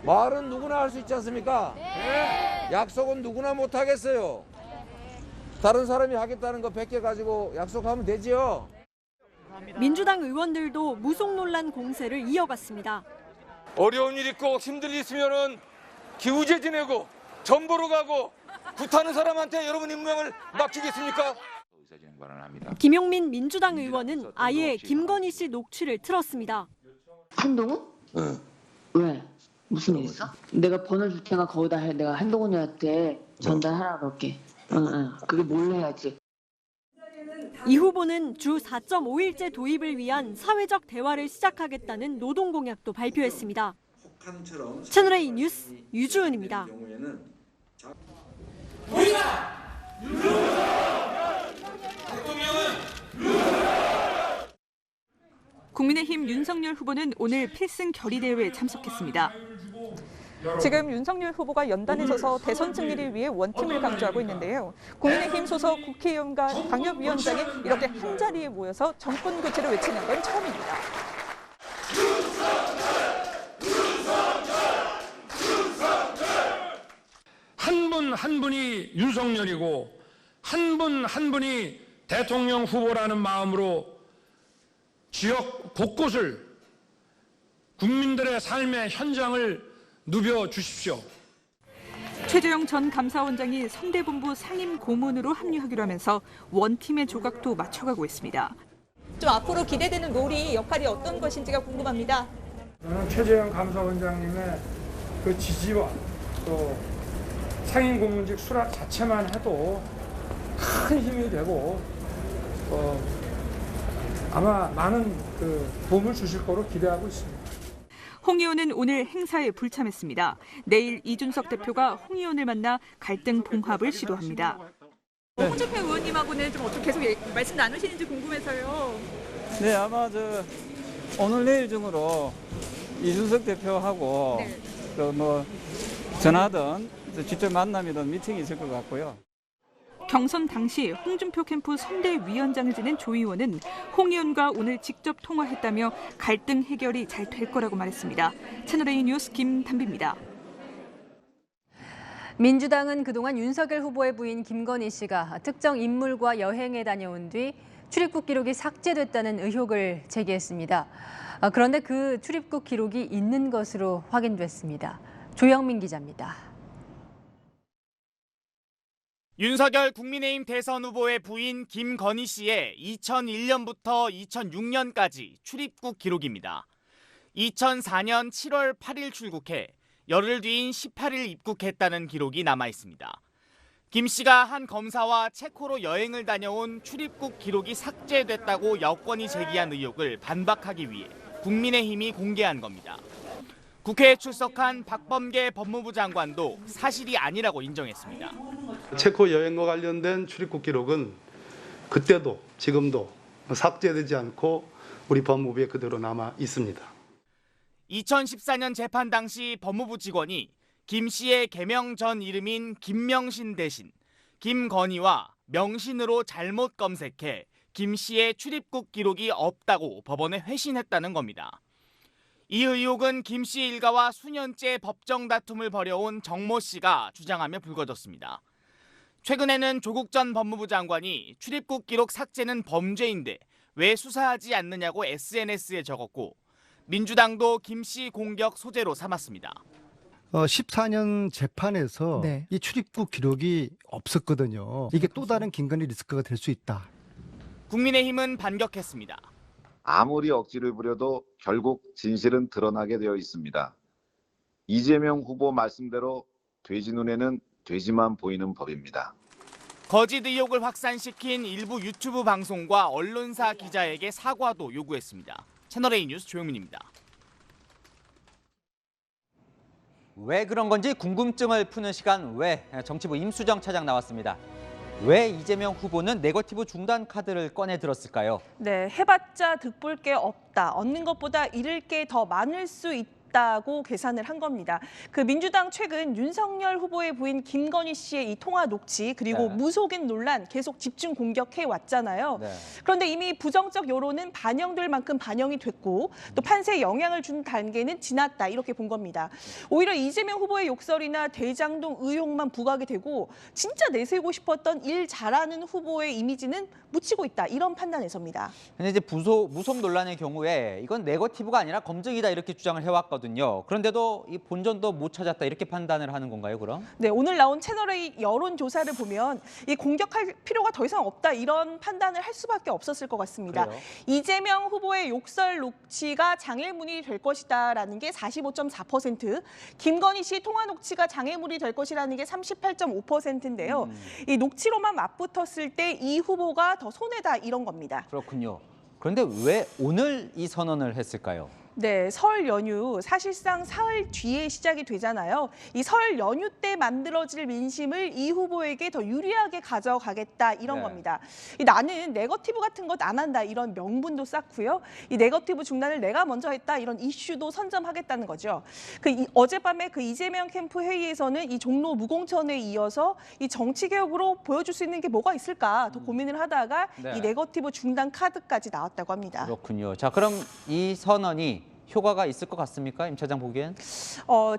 Speaker 24: 말은 누구나 할 수 있지 않습니까? 네. 약속은 누구나 못 하겠어요. 다른 사람이 하겠다는 거 100개 가지고 약속하면 되지요.
Speaker 4: 민주당 의원들도 무속 논란 공세를 이어갔습니다.
Speaker 6: 어려운 일 있고 힘들 일 있으면은 기우제 지내고 전보로 가고 구타는 사람한테 여러분 임명을 맡기겠습니까?
Speaker 4: 김용민 민주당 의원은 아예 김건희 씨 녹취를 틀었습니다.
Speaker 7: 한동훈? 응. 왜? 무슨 일 있어? 내가 번호 줄 테니까 거기다 해. 내가 한동훈이한테 전달하라 그럴게. 응. 그게 뭘 해야지.
Speaker 4: 이 후보는 주 4.5일제 도입을 위한 사회적 대화를 시작하겠다는 노동 공약도 발표했습니다. 채널A 뉴스 유주은입니다.
Speaker 8: 국민의힘 윤석열 후보는 오늘 필승 결의대회에 참석했습니다. 지금 윤석열 후보가 연단에 서서 대선 승리를 위해 원팀을 강조하고 있는데요. 국민의힘 소속 국회의원과 당협위원장이 이렇게 한자리에 모여서 정권 교체를 외치는 건 처음입니다.
Speaker 18: 한 분 한 분이 윤석열이고 한 분 한 분이 대통령 후보라는 마음으로 지역 곳곳을 국민들의 삶의 현장을 누벼 주십시오.
Speaker 8: 최재형 전 감사원장이 선대본부 상임 고문으로 합류하기로 하면서 원팀의 조각도 맞춰가고 있습니다.
Speaker 11: 좀 앞으로 기대되는 롤이 역할이 어떤 것인지가 궁금합니다.
Speaker 18: 저는 최재형 감사원장님의 그 지지와 또 상임 고문직 수락 자체만 해도 큰 힘이 되고 아마 많은 도움을 주실 거로 기대하고 있습니다.
Speaker 8: 홍 의원은 오늘 행사에 불참했습니다. 내일 이준석 대표가 홍 의원을 만나 갈등 봉합을 시도합니다.
Speaker 11: 홍준표 의원님하고는 좀 어떻게 계속 말씀 나누시는지 궁금해서요.
Speaker 26: 네, 아마 오늘 내일 중으로 이준석 대표하고 전화든 직접 만남이든 미팅이 있을 것 같고요.
Speaker 8: 경선 당시 홍준표 캠프 선대위원장을 지낸 조 의원은 홍 의원과 오늘 직접 통화했다며 갈등 해결이 잘 될 거라고 말했습니다. 채널A 뉴스 김단비입니다.
Speaker 1: 민주당은 그동안 윤석열 후보의 부인 김건희 씨가 특정 인물과 여행에 다녀온 뒤 출입국 기록이 삭제됐다는 의혹을 제기했습니다. 그런데 그 출입국 기록이 있는 것으로 확인됐습니다. 조영민 기자입니다.
Speaker 27: 윤석열 국민의힘 대선 후보의 부인 김건희 씨의 2001년부터 2006년까지 출입국 기록입니다. 2004년 7월 8일 출국해 열흘 뒤인 18일 입국했다는 기록이 남아 있습니다. 김 씨가 한 검사와 체코로 여행을 다녀온 출입국 기록이 삭제됐다고 여권이 제기한 의혹을 반박하기 위해 국민의힘이 공개한 겁니다. 국회에 출석한 박범계 법무부 장관도 사실이 아니라고 인정했습니다.
Speaker 28: 체코 여행과 관련된 출입국 기록은 그때도 지금도 삭제되지 않고 우리 법무부에 그대로 남아 있습니다.
Speaker 27: 2014년 재판 당시 법무부 직원이 김 씨의 개명 전 이름인 김명신 대신 김건희와 명신으로 잘못 검색해 김 씨의 출입국 기록이 없다고 법원에 회신했다는 겁니다. 이 의혹은 김 씨 일가와 수년째 법정 다툼을 벌여온 정모 씨가 주장하며 불거졌습니다. 최근에는 조국 전 법무부 장관이 출입국 기록 삭제는 범죄인데 왜 수사하지 않느냐고 SNS에 적었고 민주당도 김 씨 공격 소재로 삼았습니다.
Speaker 29: 14년 재판에서 이 출입국 기록이 없었거든요. 이게 또 다른 김건희 리스크가 될 수 있다.
Speaker 27: 국민의힘은 반격했습니다.
Speaker 9: 아무리 억지를 부려도 결국 진실은 드러나게 되어 있습니다. 이재명 후보 말씀대로 돼지 눈에는 돼지만 보이는 법입니다.
Speaker 27: 거짓 의혹을 확산시킨 일부 유튜브 방송과 언론사 기자에게 사과도 요구했습니다. 채널A 뉴스 조영민입니다.
Speaker 3: 왜 그런 건지 궁금증을 푸는 시간 왜 정치부 임수정 차장 나왔습니다. 왜 이재명 후보는 네거티브 중단 카드를 꺼내 들었을까요?
Speaker 10: 네, 해봤자 득볼 게 없다. 얻는 것보다 잃을 게 더 많을 수 있다고 계산을 한 겁니다. 그 민주당 최근 윤석열 후보의 부인 김건희 씨의 이 통화 녹취 그리고
Speaker 3: 네.
Speaker 10: 무속인 논란 계속 집중 공격해 왔잖아요.
Speaker 3: 네.
Speaker 10: 그런데 이미 부정적 여론은 반영될 만큼 반영이 됐고 또 판세에 영향을 준 단계는 지났다 이렇게 본 겁니다. 오히려 이재명 후보의 욕설이나 대장동 의혹만 부각이 되고 진짜 내세우고 싶었던 일 잘하는 후보의 이미지는 묻히고 있다 이런 판단에서입니다.
Speaker 3: 근데 이제 무속 논란의 경우에 이건 네거티브가 아니라 검증이다 이렇게 주장을 해왔거든요. 그런데도 이 본전도 못 찾았다 이렇게 판단을 하는 건가요, 그럼?
Speaker 10: 네, 오늘 나온 채널A 여론조사를 보면 이 공격할 필요가 더 이상 없다 이런 판단을 할 수밖에 없었을 것 같습니다.
Speaker 3: 그래요?
Speaker 10: 이재명 후보의 욕설 녹취가 장애물이 될 것이다라는 게 45.4%, 김건희 씨 통화 녹취가 장애물이 될 것이라는 게 38.5%인데요. 이 녹취로만 맞붙었을 때 이 후보가 더 손해다 이런 겁니다.
Speaker 3: 그렇군요. 그런데 왜 오늘 이 선언을 했을까요?
Speaker 10: 네, 설 연휴 사실상 사흘 뒤에 시작이 되잖아요. 이 설 연휴 때 만들어질 민심을 이 후보에게 더 유리하게 가져가겠다 이런
Speaker 3: 네.
Speaker 10: 겁니다. 나는 네거티브 같은 것 안 한다 이런 명분도 쌓고요. 이 네거티브 중단을 내가 먼저 했다 이런 이슈도 선점하겠다는 거죠. 어젯밤에 그 이재명 캠프 회의에서는 이 종로 무공천에 이어서 이 정치 개혁으로 보여줄 수 있는 게 뭐가 있을까 더 고민을 하다가
Speaker 3: 네.
Speaker 10: 이 네거티브 중단 카드까지 나왔다고 합니다.
Speaker 3: 그렇군요. 자, 그럼 이 선언이 효과가 있을 것 같습니까? 임 차장 보기엔?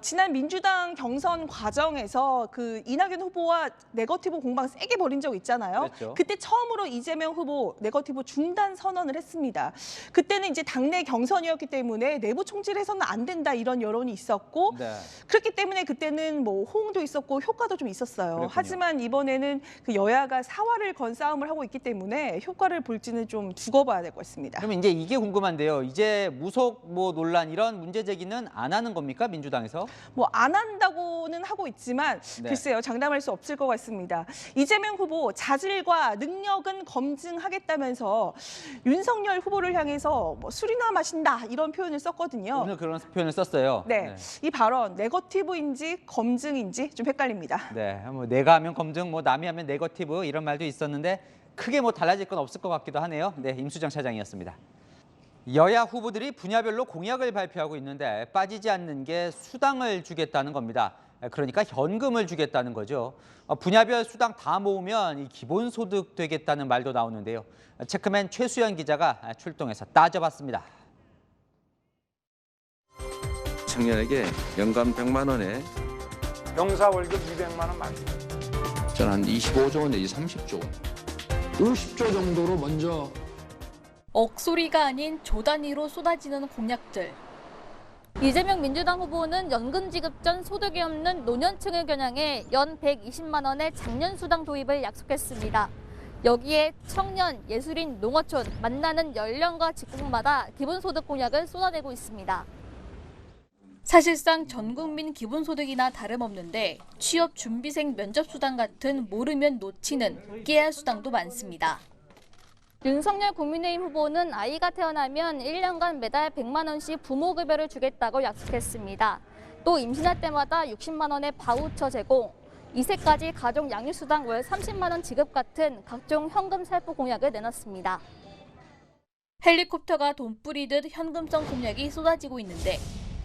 Speaker 10: 지난 민주당 경선 과정에서 그 이낙연 후보와 네거티브 공방 세게 벌인 적 있잖아요.
Speaker 3: 그랬죠.
Speaker 10: 그때 처음으로 이재명 후보 네거티브 중단 선언을 했습니다. 그때는 이제 당내 경선이었기 때문에 내부 총질해서는 안 된다 이런 여론이 있었고
Speaker 3: 네.
Speaker 10: 그렇기 때문에 그때는 뭐 호응도 있었고 효과도 좀 있었어요.
Speaker 3: 그랬군요.
Speaker 10: 하지만 이번에는 그 여야가 사활을 건 싸움을 하고 있기 때문에 효과를 볼지는 좀 두고 봐야 될 것 같습니다.
Speaker 3: 그럼 이제 이게 궁금한데요. 이제 무속 논란 이런 문제 제기는 안 하는 겁니까? 민주당에서?
Speaker 10: 뭐 안 한다고는 하고 있지만
Speaker 3: 네.
Speaker 10: 글쎄요. 장담할 수 없을 것 같습니다. 이재명 후보 자질과 능력은 검증하겠다면서 윤석열 후보를 향해서 뭐 술이나 마신다 이런 표현을 썼거든요.
Speaker 3: 오늘 그런 표현을 썼어요.
Speaker 10: 네. 이 발언 네거티브인지 검증인지 좀 헷갈립니다.
Speaker 3: 네, 뭐 내가 하면 검증, 뭐 남이 하면 네거티브 이런 말도 있었는데 크게 뭐 달라질 건 없을 것 같기도 하네요. 네, 임수정 차장이었습니다. 여야 후보들이 분야별로 공약을 발표하고 있는데 빠지지 않는 게 수당을 주겠다는 겁니다. 그러니까 현금을 주겠다는 거죠. 분야별 수당 다 모으면 이 기본소득 되겠다는 말도 나오는데요. 체크맨 최수연 기자가 출동해서 따져봤습니다.
Speaker 12: 청년에게 연간 100만 원에
Speaker 18: 병사 월급 200만 원 맞습니다.
Speaker 12: 저는 한 25조 원 내지 30조 원.
Speaker 13: 50조 정도로 먼저
Speaker 14: 억소리가 아닌 조 단위로 쏟아지는 공약들. 이재명 민주당 후보는 연금 지급 전 소득이 없는 노년층을 겨냥해 연 120만 원의 장년 수당 도입을 약속했습니다. 여기에 청년, 예술인, 농어촌, 만나는 연령과 직군마다 기본소득 공약을 쏟아내고 있습니다. 사실상 전 국민 기본소득이나 다름없는데 취업 준비생 면접수당 같은 모르면 놓치는 깨알 수당도 많습니다. 윤석열 국민의힘 후보는 아이가 태어나면 1년간 매달 100만 원씩 부모급여를 주겠다고 약속했습니다. 또 임신할 때마다 60만 원의 바우처 제공, 2세까지 가족 양육수당 월 30만 원 지급 같은 각종 현금 살포 공약을 내놨습니다. 헬리콥터가 돈 뿌리듯 현금성 공약이 쏟아지고 있는데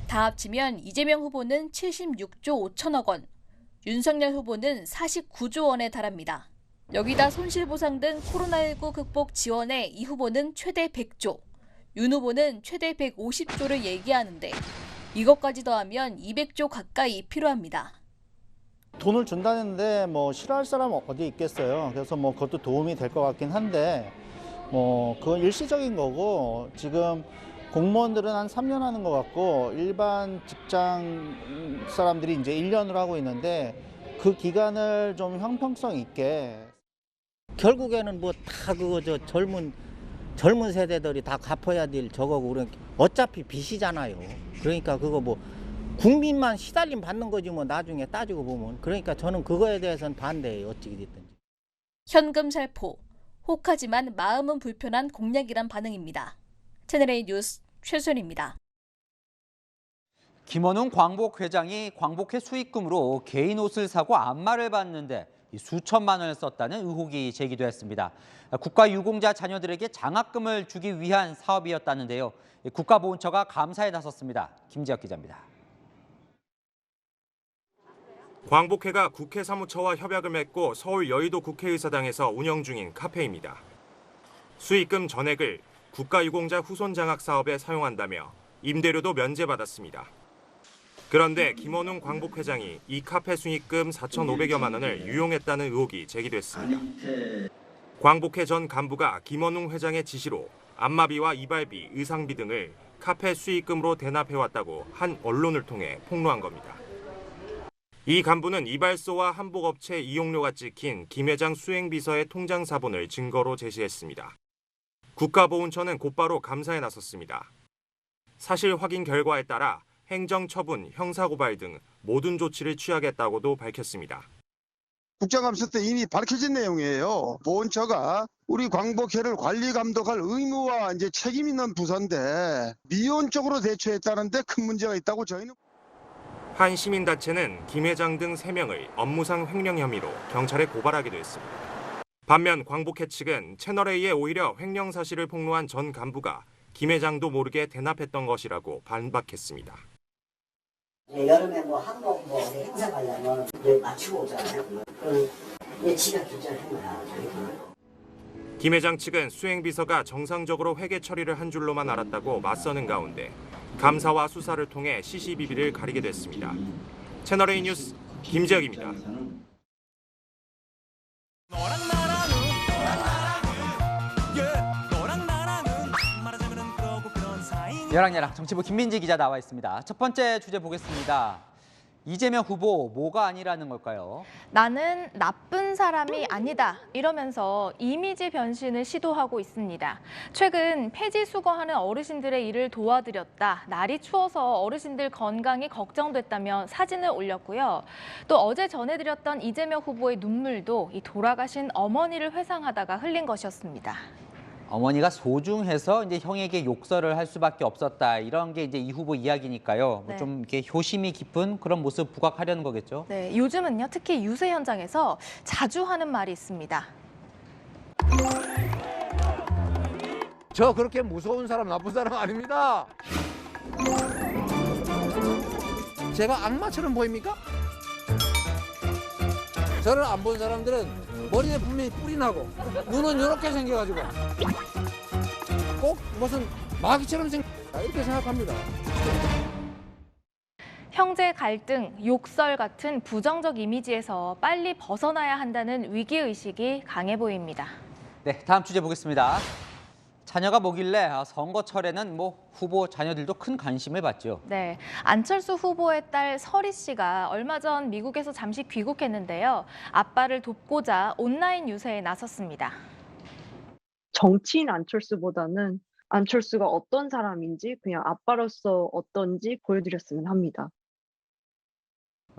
Speaker 14: 다 합치면 이재명 후보는 76조 5천억 원, 윤석열 후보는 49조 원에 달합니다. 여기다 손실보상 등 코로나19 극복 지원에 이 후보는 최대 100조, 윤 후보는 최대 150조를 얘기하는데 이것까지 더하면 200조 가까이 필요합니다.
Speaker 15: 돈을 준다는데 뭐 싫어할 사람은 어디 있겠어요. 그래서 뭐 그것도 도움이 될 것 같긴 한데 뭐 그건 일시적인 거고 지금 공무원들은 한 3년 하는 것 같고 일반 직장 사람들이 이제 1년을 하고 있는데 그 기간을 좀 형평성 있게
Speaker 16: 결국에는 뭐 다 그거 젊은
Speaker 5: 젊은 세대들이 다 갚아야 될 저거고 그러니까 어차피 빚이잖아요. 그러니까 그거 뭐 국민만 시달림 받는 거지 뭐 나중에 따지고 보면. 그러니까 저는 그거에 대해서는 반대예요. 어찌 됐든지.
Speaker 14: 현금 살포, 혹하지만 마음은 불편한 공약이란 반응입니다. 채널A 뉴스 최순입니다.
Speaker 3: 김원웅 광복회장이 광복회 수익금으로 개인 옷을 사고 안마를 받는데 수천만 원을 썼다는 의혹이 제기됐습니다. 국가유공자 자녀들에게 장학금을 주기 위한 사업이었다는데요. 국가보훈처가 감사에 나섰습니다. 김지혁 기자입니다.
Speaker 16: 광복회가 국회 사무처와 협약을 맺고 서울 여의도 국회의사당에서 운영 중인 카페입니다. 수익금 전액을 국가유공자 후손 장학 사업에 사용한다며 임대료도 면제받았습니다. 그런데 김원웅 광복회장이 이 카페 수익금 4,500여만 원을 유용했다는 의혹이 제기됐습니다. 광복회 전 간부가 김원웅 회장의 지시로 안마비와 이발비, 의상비 등을 카페 수익금으로 대납해왔다고 한 언론을 통해 폭로한 겁니다. 이 간부는 이발소와 한복업체 이용료가 찍힌 김 회장 수행비서의 통장 사본을 증거로 제시했습니다. 국가보훈처는 곧바로 감사에 나섰습니다. 사실 확인 결과에 따라 행정처분, 형사고발 등 모든 조치를 취하겠다고도 밝혔습니다.
Speaker 17: 국정감사 때 이미 밝혀진 내용이에요. 보훈처가 우리 광복회를 관리 감독할 의무와 이제 책임 있는 부서인데 미온적으로 대처했다는데 큰 문제가 있다고 저희는.
Speaker 16: 한 시민단체는 김 회장 등 3명을 업무상 횡령 혐의로 경찰에 고발하기도 했습니다. 반면 광복회 측은 채널A에 오히려 횡령 사실을 폭로한 전 간부가 김 회장도 모르게 대납했던 것이라고 반박했습니다.
Speaker 19: 여름에 뭐 한복 뭐 행사 가려면 이제 맞추고 오잖아요. 그럼 이제 지가 결정한 거야.
Speaker 16: 김 회장 측은 수행비서가 정상적으로 회계 처리를 한 줄로만 알았다고 맞서는 가운데 감사와 수사를 통해 시시비비를 가리게 됐습니다. 채널A 뉴스 김지혁입니다.
Speaker 3: 여랑야랑 정치부 김민지 기자 나와 있습니다. 첫 번째 주제 보겠습니다. 이재명 후보 뭐가 아니라는 걸까요?
Speaker 20: 나는 나쁜 사람이 아니다 이러면서 이미지 변신을 시도하고 있습니다. 최근 폐지 수거하는 어르신들의 일을 도와드렸다. 날이 추워서 어르신들 건강이 걱정됐다며 사진을 올렸고요. 또 어제 전해드렸던 이재명 후보의 눈물도 이 돌아가신 어머니를 회상하다가 흘린 것이었습니다.
Speaker 3: 어머니가 소중해서 이제 형에게 욕설을 할 수밖에 없었다. 이런 게 이제 이 후보 이야기니까요.
Speaker 20: 네.
Speaker 3: 좀 이렇게 효심이 깊은 그런 모습 부각하려는 거겠죠.
Speaker 20: 네, 요즘은요 특히 유세 현장에서 자주 하는 말이 있습니다.
Speaker 24: 저 그렇게 무서운 사람, 나쁜 사람 아닙니다. 제가 악마처럼 보입니까? 저를 안 본 사람들은 머리에 분명히 뿔이 나고 눈은 이렇게 생겨가지고 꼭 무슨 마귀처럼 생겼다 이렇게 생각합니다.
Speaker 20: 형제 갈등, 욕설 같은 부정적 이미지에서 빨리 벗어나야 한다는 위기의식이 강해 보입니다.
Speaker 3: 네, 다음 주제 보겠습니다. 자녀가 뭐길래 선거철에는 뭐 후보 자녀들도 큰 관심을 받죠.
Speaker 20: 네, 안철수 후보의 딸 설희 씨가 얼마 전 미국에서 잠시 귀국했는데요. 아빠를 돕고자 온라인 유세에 나섰습니다.
Speaker 21: 정치인 안철수보다는 안철수가 어떤 사람인지 그냥 아빠로서 어떤지 보여드렸으면 합니다.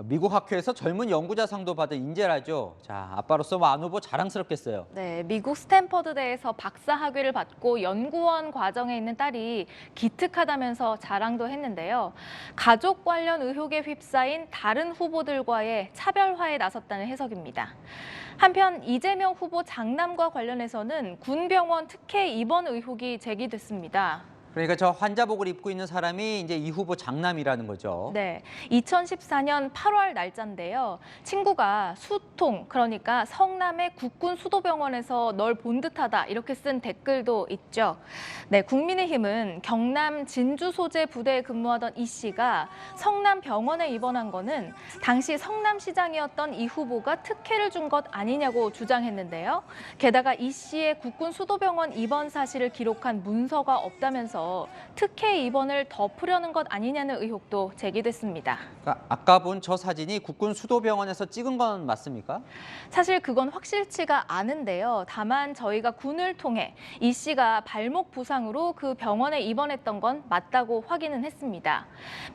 Speaker 3: 미국 학교에서 젊은 연구자상도 받은 인재라죠. 자, 아빠로서 안 후보 자랑스럽겠어요.
Speaker 20: 네, 미국 스탠퍼드대에서 박사 학위를 받고 연구원 과정에 있는 딸이 기특하다면서 자랑도 했는데요. 가족 관련 의혹에 휩싸인 다른 후보들과의 차별화에 나섰다는 해석입니다. 한편 이재명 후보 장남과 관련해서는 군병원 특혜 입원 의혹이 제기됐습니다.
Speaker 3: 그러니까 저 환자복을 입고 있는 사람이 이제 이 후보 장남이라는 거죠.
Speaker 20: 네, 2014년 8월 날짜인데요. 친구가 수통, 그러니까 성남의 국군 수도병원에서 널 본 듯하다 이렇게 쓴 댓글도 있죠. 네, 국민의힘은 경남 진주 소재 부대에 근무하던 이 씨가 성남병원에 입원한 거는 당시 성남시장이었던 이 후보가 특혜를 준 것 아니냐고 주장했는데요. 게다가 이 씨의 국군 수도병원 입원 사실을 기록한 문서가 없다면서 연달아서 특혜 입원을 덮으려는 것 아니냐는 의혹도 제기됐습니다.
Speaker 3: 그러니까 아까 본 저 사진이 국군 수도병원에서 찍은 건 맞습니까?
Speaker 20: 사실 그건 확실치가 않은데요. 다만 저희가 군을 통해 이 씨가 발목 부상으로 그 병원에 입원했던 건 맞다고 확인은 했습니다.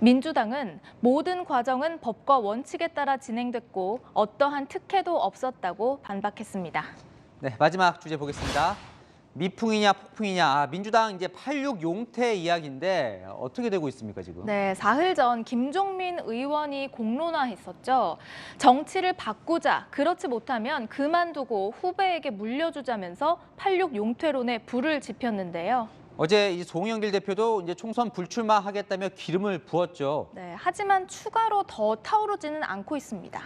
Speaker 20: 민주당은 모든 과정은 법과 원칙에 따라 진행됐고 어떠한 특혜도 없었다고 반박했습니다.
Speaker 3: 네, 마지막 주제 보겠습니다. 미풍이냐 폭풍이냐. 민주당 이제 86 용태 이야기인데 어떻게 되고 있습니까 지금?
Speaker 20: 네, 사흘 전 김종민 의원이 공론화했었죠. 정치를 바꾸자, 그렇지 못하면 그만두고 후배에게 물려주자면서 86 용태론에 불을 지폈는데요.
Speaker 3: 어제 이 송영길 대표도 이제 총선 불출마하겠다며 기름을 부었죠.
Speaker 20: 네, 하지만 추가로 더 타오르지는 않고 있습니다.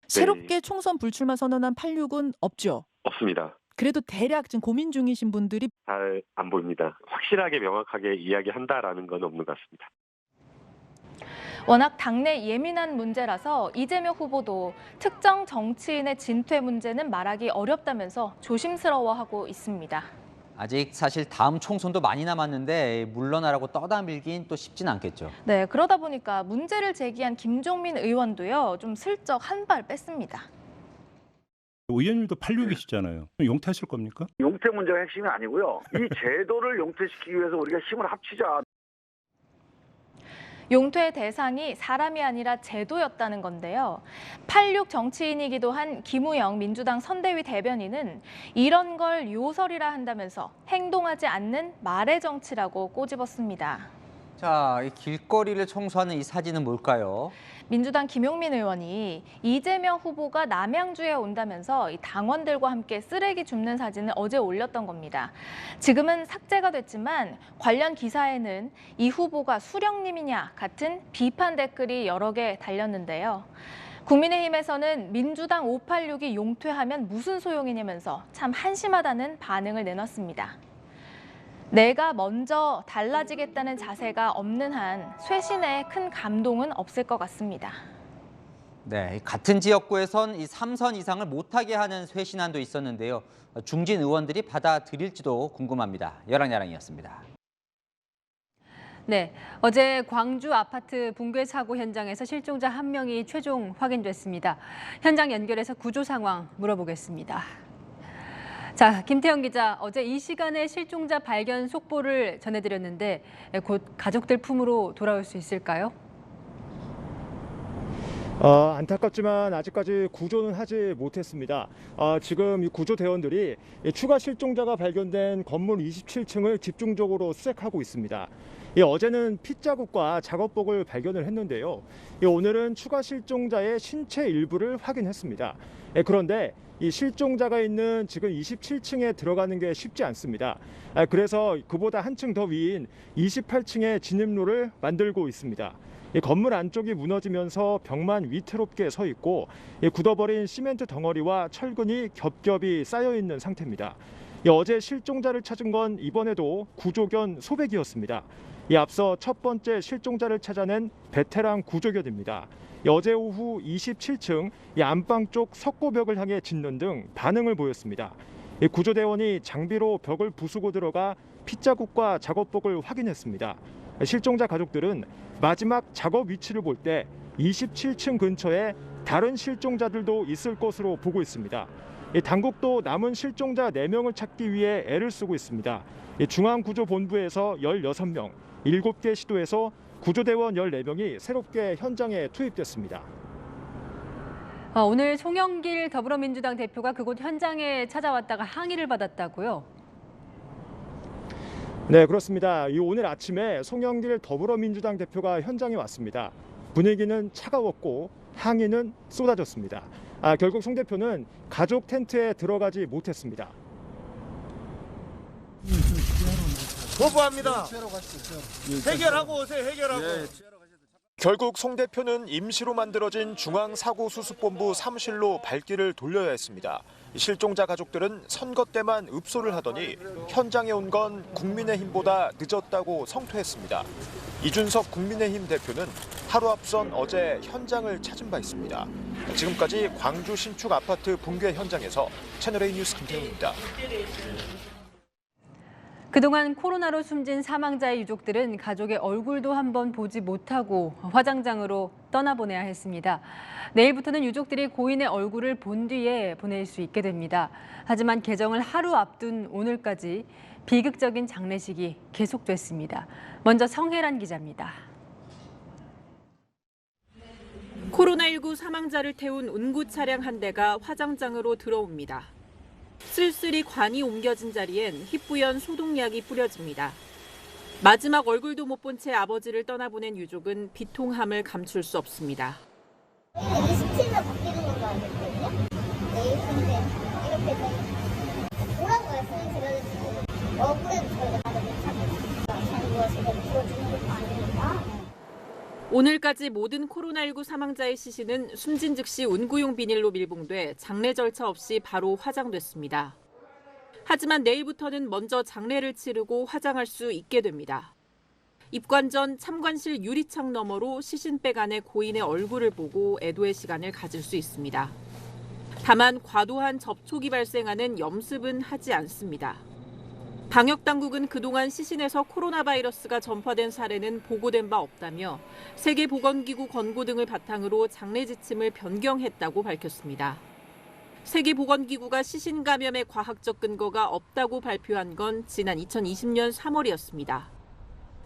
Speaker 2: 새롭게 총선 불출마 선언한 86은 없죠?
Speaker 4: 없습니다.
Speaker 2: 그래도 대략 지금 고민 중이신 분들이
Speaker 4: 잘 안 보입니다. 확실하게 명확하게 이야기한다라는 건 없는 것 같습니다.
Speaker 20: 워낙 당내 예민한 문제라서 이재명 후보도 특정 정치인의 진퇴 문제는 말하기 어렵다면서 조심스러워하고 있습니다.
Speaker 3: 아직 사실 다음 총선도 많이 남았는데 물러나라고 떠다밀긴 또 쉽진 않겠죠.
Speaker 20: 네, 그러다 보니까 문제를 제기한 김종민 의원도요, 좀 슬쩍 한 발 뺐습니다.
Speaker 6: 의원님도 86이시잖아요. 용퇴하실 겁니까?
Speaker 7: 용퇴 문제가 핵심이 아니고요. 이 제도를 용퇴시키기 위해서 우리가 힘을 합치자.
Speaker 20: 용퇴 대상이 사람이 아니라 제도였다는 건데요. 86 정치인이기도 한 김우영 민주당 선대위 대변인은 이런 걸 요설이라 한다면서 행동하지 않는 말의 정치라고 꼬집었습니다.
Speaker 3: 자, 이 길거리를 청소하는 이 사진은 뭘까요?
Speaker 20: 민주당 김용민 의원이 이재명 후보가 남양주에 온다면서 이 당원들과 함께 쓰레기 줍는 사진을 어제 올렸던 겁니다. 지금은 삭제가 됐지만 관련 기사에는 이 후보가 수령님이냐 같은 비판 댓글이 여러 개 달렸는데요. 국민의힘에서는 민주당 586이 용퇴하면 무슨 소용이냐면서 참 한심하다는 반응을 내놨습니다. 내가 먼저 달라지겠다는 자세가 없는 한 쇄신에 큰 감동은 없을 것 같습니다.
Speaker 3: 네, 같은 지역구에선 이 3선 이상을 못하게 하는 쇄신안도 있었는데요. 중진 의원들이 받아들일지도 궁금합니다. 여랑야랑이었습니다.
Speaker 1: 네, 어제 광주 아파트 붕괴 사고 현장에서 실종자 1명이 최종 확인됐습니다. 현장 연결해서 구조 상황 물어보겠습니다. 자, 김태형 기자, 어제 이 시간에 실종자 발견 속보를 전해드렸는데 곧 가족들 품으로 돌아올 수 있을까요?
Speaker 11: 안타깝지만 아직까지 구조는 하지 못했습니다. 지금 이 구조대원들이 추가 실종자가 발견된 건물 27층을 집중적으로 수색하고 있습니다. 어제는 핏자국과 작업복을 발견을 했는데요. 오늘은 추가 실종자의 신체 일부를 확인했습니다. 그런데 이 실종자가 있는 지금 27층에 들어가는 게 쉽지 않습니다. 그래서 그보다 한층 더 위인 28층의 진입로를 만들고 있습니다. 이 건물 안쪽이 무너지면서 벽만 위태롭게 서 있고 굳어버린 시멘트 덩어리와 철근이 겹겹이 쌓여 있는 상태입니다. 어제 실종자를 찾은 건 이번에도 구조견 소백이었습니다. 앞서 첫 번째 실종자를 찾아낸 베테랑 구조견입니다. 어제 오후 27층 안방 쪽 석고벽을 향해 짖는 등 반응을 보였습니다. 구조대원이 장비로 벽을 부수고 들어가 핏자국과 작업복을 확인했습니다. 실종자 가족들은 마지막 작업 위치를 볼 때 27층 근처에 다른 실종자들도 있을 것으로 보고 있습니다. 당국도 남은 실종자 4명을 찾기 위해 애를 쓰고 있습니다. 중앙구조본부에서 16명, 7개 시도에서 구조대원 14명이 새롭게 현장에 투입됐습니다.
Speaker 1: 오늘 송영길 더불어민주당 대표가 그곳 현장에 찾아왔다가 항의를 받았다고요?
Speaker 11: 네, 그렇습니다. 오늘 아침에 송영길 더불어민주당 대표가 현장에 왔습니다. 분위기는 차가웠고 항의는 쏟아졌습니다. 결국 송 대표는 가족 텐트에 들어가지 못했습니다.
Speaker 22: 거부합니다. 해결하고 오세요. 해결하고.
Speaker 23: 결국 송 대표는 임시로 만들어진 중앙사고수습본부 사무실로 발길을 돌려야 했습니다. 실종자 가족들은 선거 때만 읍소를 하더니 현장에 온 건 국민의힘보다 늦었다고 성토했습니다. 이준석 국민의힘 대표는 하루 앞선 어제 현장을 찾은 바 있습니다. 지금까지 광주 신축 아파트 붕괴 현장에서 채널A 뉴스 김태훈입니다.
Speaker 1: 그동안 코로나로 숨진 사망자의 유족들은 가족의 얼굴도 한번 보지 못하고 화장장으로 떠나보내야 했습니다. 내일부터는 유족들이 고인의 얼굴을 본 뒤에 보낼 수 있게 됩니다. 하지만 개정을 하루 앞둔 오늘까지 비극적인 장례식이 계속됐습니다. 먼저 성혜란 기자입니다.
Speaker 8: 코로나19 사망자를 태운 운구 차량 한 대가 화장장으로 들어옵니다. 쓸쓸히 관이 옮겨진 자리엔 희뿌연 소독약이 뿌려집니다. 마지막 얼굴도 못 본 채 아버지를 떠나보낸 유족은 비통함을 감출 수 없습니다.
Speaker 9: 27일 바뀌는 걸로 알고 있거든요. 내일 근데 이렇게 좀 뭐라고 말씀을 드려야지 억울해도 저희가 다들 못 참고 자는 것을 들어주는 것도 아니니까.
Speaker 8: 오늘까지 모든 코로나19 사망자의 시신은 숨진 즉시 운구용 비닐로 밀봉돼 장례 절차 없이 바로 화장됐습니다. 하지만 내일부터는 먼저 장례를 치르고 화장할 수 있게 됩니다. 입관 전 참관실 유리창 너머로 시신백 안에 고인의 얼굴을 보고 애도의 시간을 가질 수 있습니다. 다만 과도한 접촉이 발생하는 염습은 하지 않습니다. 방역당국은 그동안 시신에서 코로나 바이러스가 전파된 사례는 보고된 바 없다며 세계보건기구 권고 등을 바탕으로 장례 지침을 변경했다고 밝혔습니다. 세계보건기구가 시신 감염의 과학적 근거가 없다고 발표한 건 지난 2020년 3월이었습니다.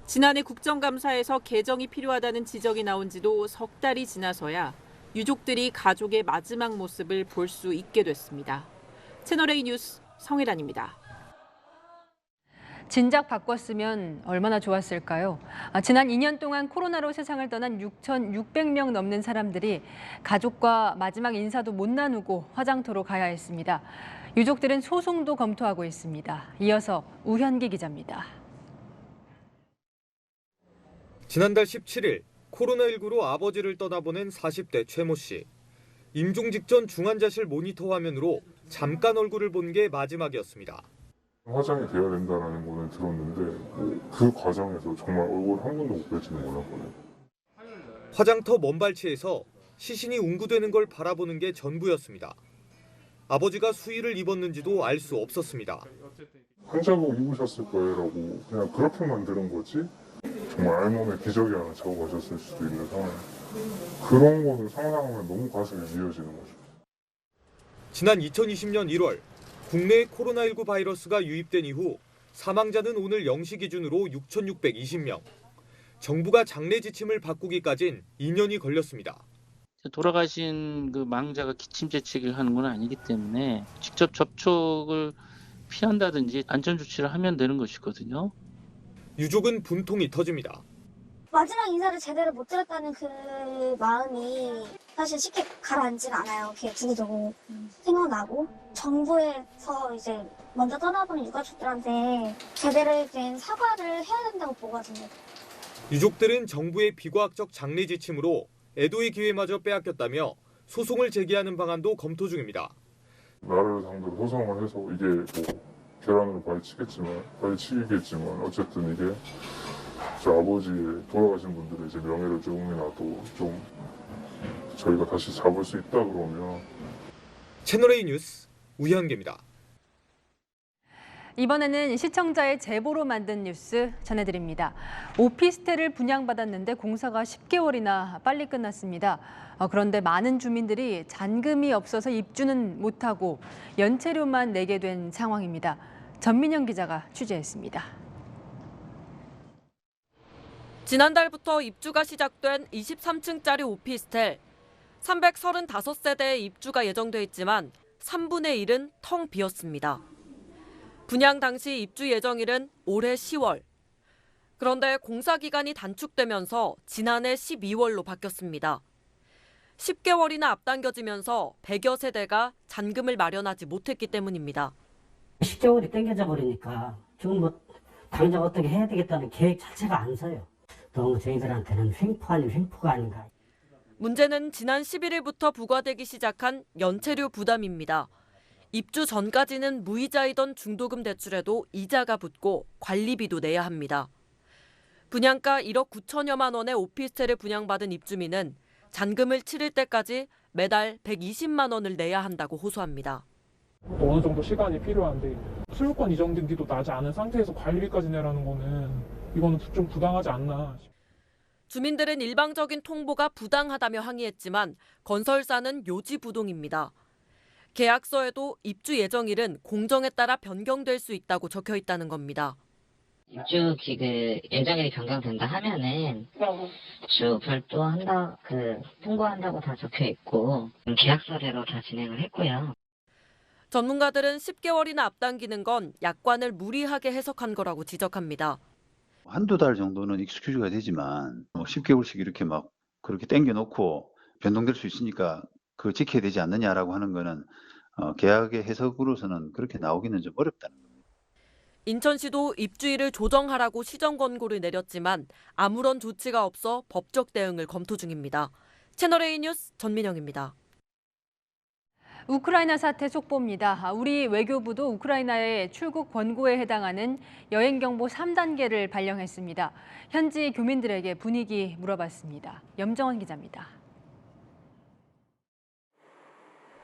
Speaker 8: 지난해 국정감사에서 개정이 필요하다는 지적이 나온 지도 석 달이 지나서야 유족들이 가족의 마지막 모습을 볼 수 있게 됐습니다. 채널A 뉴스 성혜란입니다.
Speaker 1: 진작 바꿨으면 얼마나 좋았을까요? 지난 2년 동안 코로나로 세상을 떠난 6,600명 넘는 사람들이 가족과 마지막 인사도 못 나누고 화장터로 가야 했습니다. 유족들은 소송도 검토하고 있습니다. 이어서 우현기 기자입니다.
Speaker 10: 지난달 17일 코로나19로 아버지를 떠나보낸 40대 최모 씨. 임종 직전 중환자실 모니터 화면으로 잠깐 얼굴을 본 게 마지막이었습니다.
Speaker 18: 화장이 돼야 된다는 거는 들었는데 그 과정에서 정말 얼굴 한 번도 못 뵐지는 몰랐거든요.
Speaker 10: 화장터 먼발치에서 시신이 운구되는 걸 바라보는 게 전부였습니다. 아버지가 수의를 입었는지도 알 수 없었습니다.
Speaker 18: 한자복 입으셨을 거예요라고 그냥 그렇게만 들은 거지 정말 알몸에 기저귀 하나 차고 가셨을 수도 있는 상황. 그런 거를 상상하면 너무 가슴이 미어지는 거죠.
Speaker 10: 지난 2020년 1월 국내에 코로나19 바이러스가 유입된 이후 사망자는 오늘 0시 기준으로 6,620명. 정부가 장례 지침을 바꾸기까진 2년이 걸렸습니다.
Speaker 25: 돌아가신 그 망자가 기침 재채기를 하는 건 아니기 때문에 직접 접촉을 피한다든지 안전 조치를 하면 되는 것이거든요.
Speaker 10: 유족은 분통이 터집니다.
Speaker 9: 마지막 인사를 제대로 못 드렸다는 그 마음이 사실 쉽게 가라앉진 않아요. 이렇게 두고두고 생각나고 정부에서 이제 먼저 떠나보는 유가족들한테 제대로 된 사과를 해야 된다고 보거든요.
Speaker 10: 유족들은 정부의 비과학적 장례 지침으로 애도의 기회마저 빼앗겼다며 소송을 제기하는 방안도 검토 중입니다.
Speaker 18: 나라를 상대로 소송을 해서 이게 뭐 계란으로 발치겠지만 어쨌든 이게 제 아버지의 돌아가신 분들의 이제 명예를 조금이라도 좀 저희가 다시 잡을 수 있다 그러면.
Speaker 10: 채널A 뉴스 우현기입니다.
Speaker 1: 이번에는 시청자의 제보로 만든 뉴스 전해드립니다. 오피스텔을 분양받았는데 공사가 10개월이나 빨리 끝났습니다. 그런데 많은 주민들이 잔금이 없어서 입주는 못하고 연체료만 내게 된 상황입니다. 전민영 기자가 취재했습니다.
Speaker 26: 지난달부터 입주가 시작된 23층짜리 오피스텔. 335세대의 입주가 예정돼 있지만 3분의 1은 텅 비었습니다. 분양 당시 입주 예정일은 올해 10월. 그런데 공사 기간이 단축되면서 지난해 12월로 바뀌었습니다. 10개월이나 앞당겨지면서 100여 세대가 잔금을 마련하지 못했기 때문입니다.
Speaker 27: 10개월이 땡겨져 버리니까 지금 뭐 당장 어떻게 해야 되겠다는 계획 자체가 안 서요. 너무 저희들한테는 횡포 아닌 횡포가 아닌가.
Speaker 26: 문제는 지난 11일부터 부과되기 시작한 연체료 부담입니다. 입주 전까지는 무이자이던 중도금 대출에도 이자가 붙고 관리비도 내야 합니다. 분양가 1억 9천여만 원의 오피스텔을 분양받은 입주민은 잔금을 치를 때까지 매달 120만 원을 내야 한다고 호소합니다.
Speaker 5: 또 어느 정도 시간이 필요한데 소유권 이전 등기도 나지 않은 상태에서 관리비까지 내라는 거는 이거는 좀 부당하지 않나.
Speaker 26: 주민들은 일방적인 통보가 부당하다며 항의했지만 건설사는 요지부동입니다. 계약서에도 입주 예정일은 공정에 따라 변경될 수 있다고 적혀 있다는 겁니다.
Speaker 12: 입주 예정일이 변경된다 하면은 주 별도 통보한다고 다 적혀 있고 계약서대로 다 진행을 했고요.
Speaker 26: 전문가들은 10개월이나 앞당기는 건 약관을 무리하게 해석한 거라고 지적합니다.
Speaker 13: 한두 달 정도는 익스큐즈가 되지만 10개월씩 이렇게 막 그렇게 땡겨놓고 변동될 수 있으니까 그거 지켜야 되지 않느냐라고 하는 거는 계약의 해석으로서는 그렇게 나오기는 좀 어렵다는 겁니다.
Speaker 26: 인천시도 입주일을 조정하라고 시정 권고를 내렸지만 아무런 조치가 없어 법적 대응을 검토 중입니다. 채널A 뉴스 전민영입니다.
Speaker 1: 우크라이나 사태 속보입니다. 우리 외교부도 우크라이나의 출국 권고에 해당하는 여행경보 3단계를 발령했습니다. 현지 교민들에게 분위기 물어봤습니다. 염정원 기자입니다.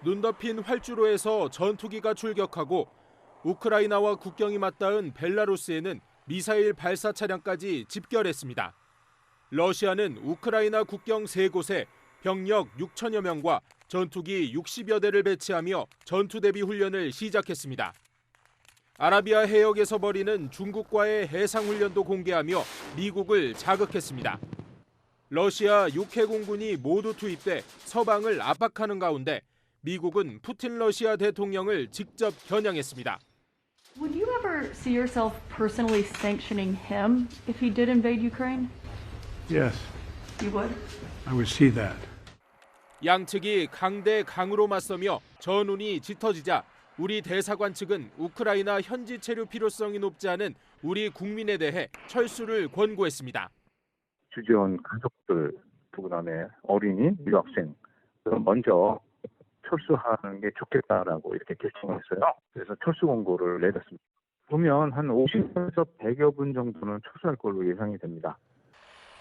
Speaker 10: 눈 덮인 활주로에서 전투기가 출격하고 우크라이나와 국경이 맞닿은 벨라루스에는 미사일 발사 차량까지 집결했습니다. 러시아는 우크라이나 국경 3곳에 병력 6천여 명과 전투기 60여 대를 배치하며 전투 대비 훈련을 시작했습니다. 아라비아 해역에서 벌이는 중국과의 해상 훈련도 공개하며 미국을 자극했습니다. 러시아 6해공군이 모두 투입돼 서방을 압박하는 가운데 미국은 푸틴 러시아 대통령을 직접 겨냥했습니다.
Speaker 14: Would you ever see yourself personally sanctioning him if he did invade Ukraine?
Speaker 15: Yes,
Speaker 14: You would?
Speaker 15: I would see that.
Speaker 10: 양측이 강대 강으로 맞서며 전운이 짙어지자 우리 대사관 측은 우크라이나 현지 체류 필요성이 높지 않은 우리 국민에 대해 철수를 권고했습니다.
Speaker 17: 주재원 가족들, 그다음에 어린이, 유학생 먼저 철수하는 게 좋겠다라고 이렇게 결정을 했어요. 그래서 철수 권고를 내렸습니다. 보면 한 50에서 100여 분 정도는 철수할 걸로 예상이 됩니다.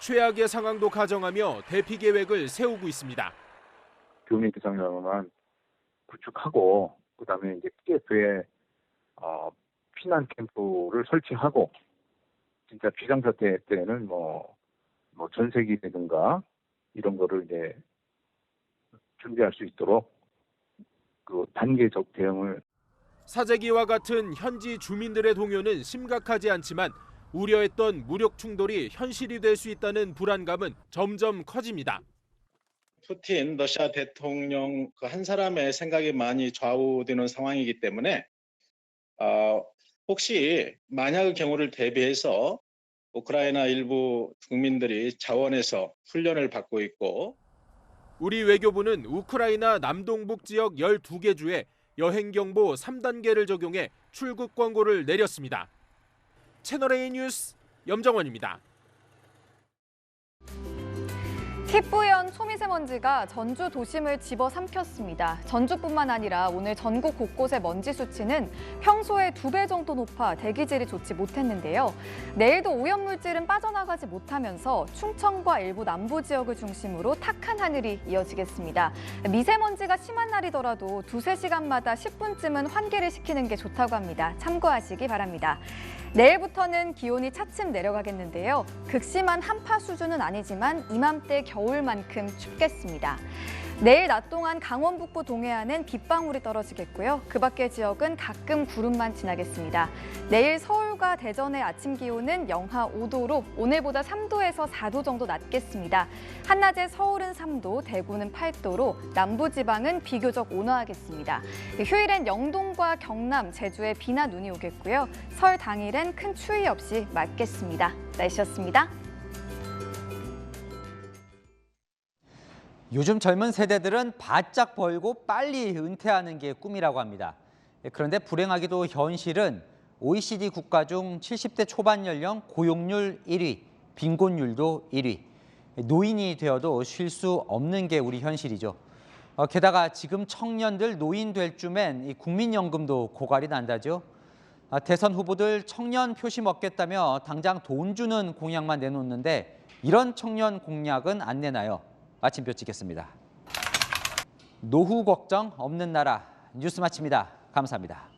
Speaker 10: 최악의 상황도 가정하며 대피 계획을 세우고 있습니다.
Speaker 17: 교민 대상자만 구축하고 그다음에 이제 TF에 피난 캠프를 설치하고 진짜 비상사태 때는 뭐 전세기라든가 이런 거를 이제 준비할 수 있도록 그 단계적 대응을.
Speaker 10: 사재기와 같은 현지 주민들의 동요는 심각하지 않지만 우려했던 무력 충돌이 현실이 될 수 있다는 불안감은 점점 커집니다.
Speaker 22: 푸틴 러시아 대통령 한 사람의 생각이 많이 좌우되는 상황이기 때문에 혹시 만약의 경우를 대비해서 우크라이나 일부 국민들이 자원에서 훈련을 받고 있고
Speaker 10: 우리 외교부는 우크라이나 남동북 지역 12개 주에 여행경보 3단계를 적용해 출국 권고를 내렸습니다. 채널A 뉴스 염정원입니다.
Speaker 19: 희뿌연 초미세먼지가 전주 도심을 집어삼켰습니다. 전주뿐만 아니라 오늘 전국 곳곳의 먼지 수치는 평소의 2배 정도 높아 대기질이 좋지 못했는데요. 내일도 오염물질은 빠져나가지 못하면서 충청과 일부 남부 지역을 중심으로 탁한 하늘이 이어지겠습니다. 미세먼지가 심한 날이더라도 2-3시간마다 10분쯤은 환기를 시키는 게 좋다고 합니다. 참고하시기 바랍니다. 내일부터는 기온이 차츰 내려가겠는데요. 극심한 한파 수준은 아니지만 이맘때 겨울만큼 춥겠습니다. 내일 낮 동안 강원 북부 동해안은 빗방울이 떨어지겠고요. 그 밖의 지역은 가끔 구름만 지나겠습니다. 내일 서울과 대전의 아침 기온은 영하 5도로 오늘보다 3도에서 4도 정도 낮겠습니다. 한낮에 서울은 3도, 대구는 8도로 남부지방은 비교적 온화하겠습니다. 휴일엔 영동과 경남, 제주에 비나 눈이 오겠고요. 설 당일엔 큰 추위 없이 맑겠습니다. 날씨였습니다.
Speaker 3: 요즘 젊은 세대들은 바짝 벌고 빨리 은퇴하는 게 꿈이라고 합니다. 그런데 불행하게도 현실은 OECD 국가 중 70대 초반 연령 고용률 1위, 빈곤율도 1위. 노인이 되어도 쉴 수 없는 게 우리 현실이죠. 게다가 지금 청년들 노인 될 쯤엔 이 국민연금도 고갈이 난다죠. 대선 후보들 청년 표심 얻겠다며 당장 돈 주는 공약만 내놓는데 이런 청년 공약은 안 내나요? 마침표 찍겠습니다. 노후 걱정 없는 나라 뉴스 마칩니다. 감사합니다.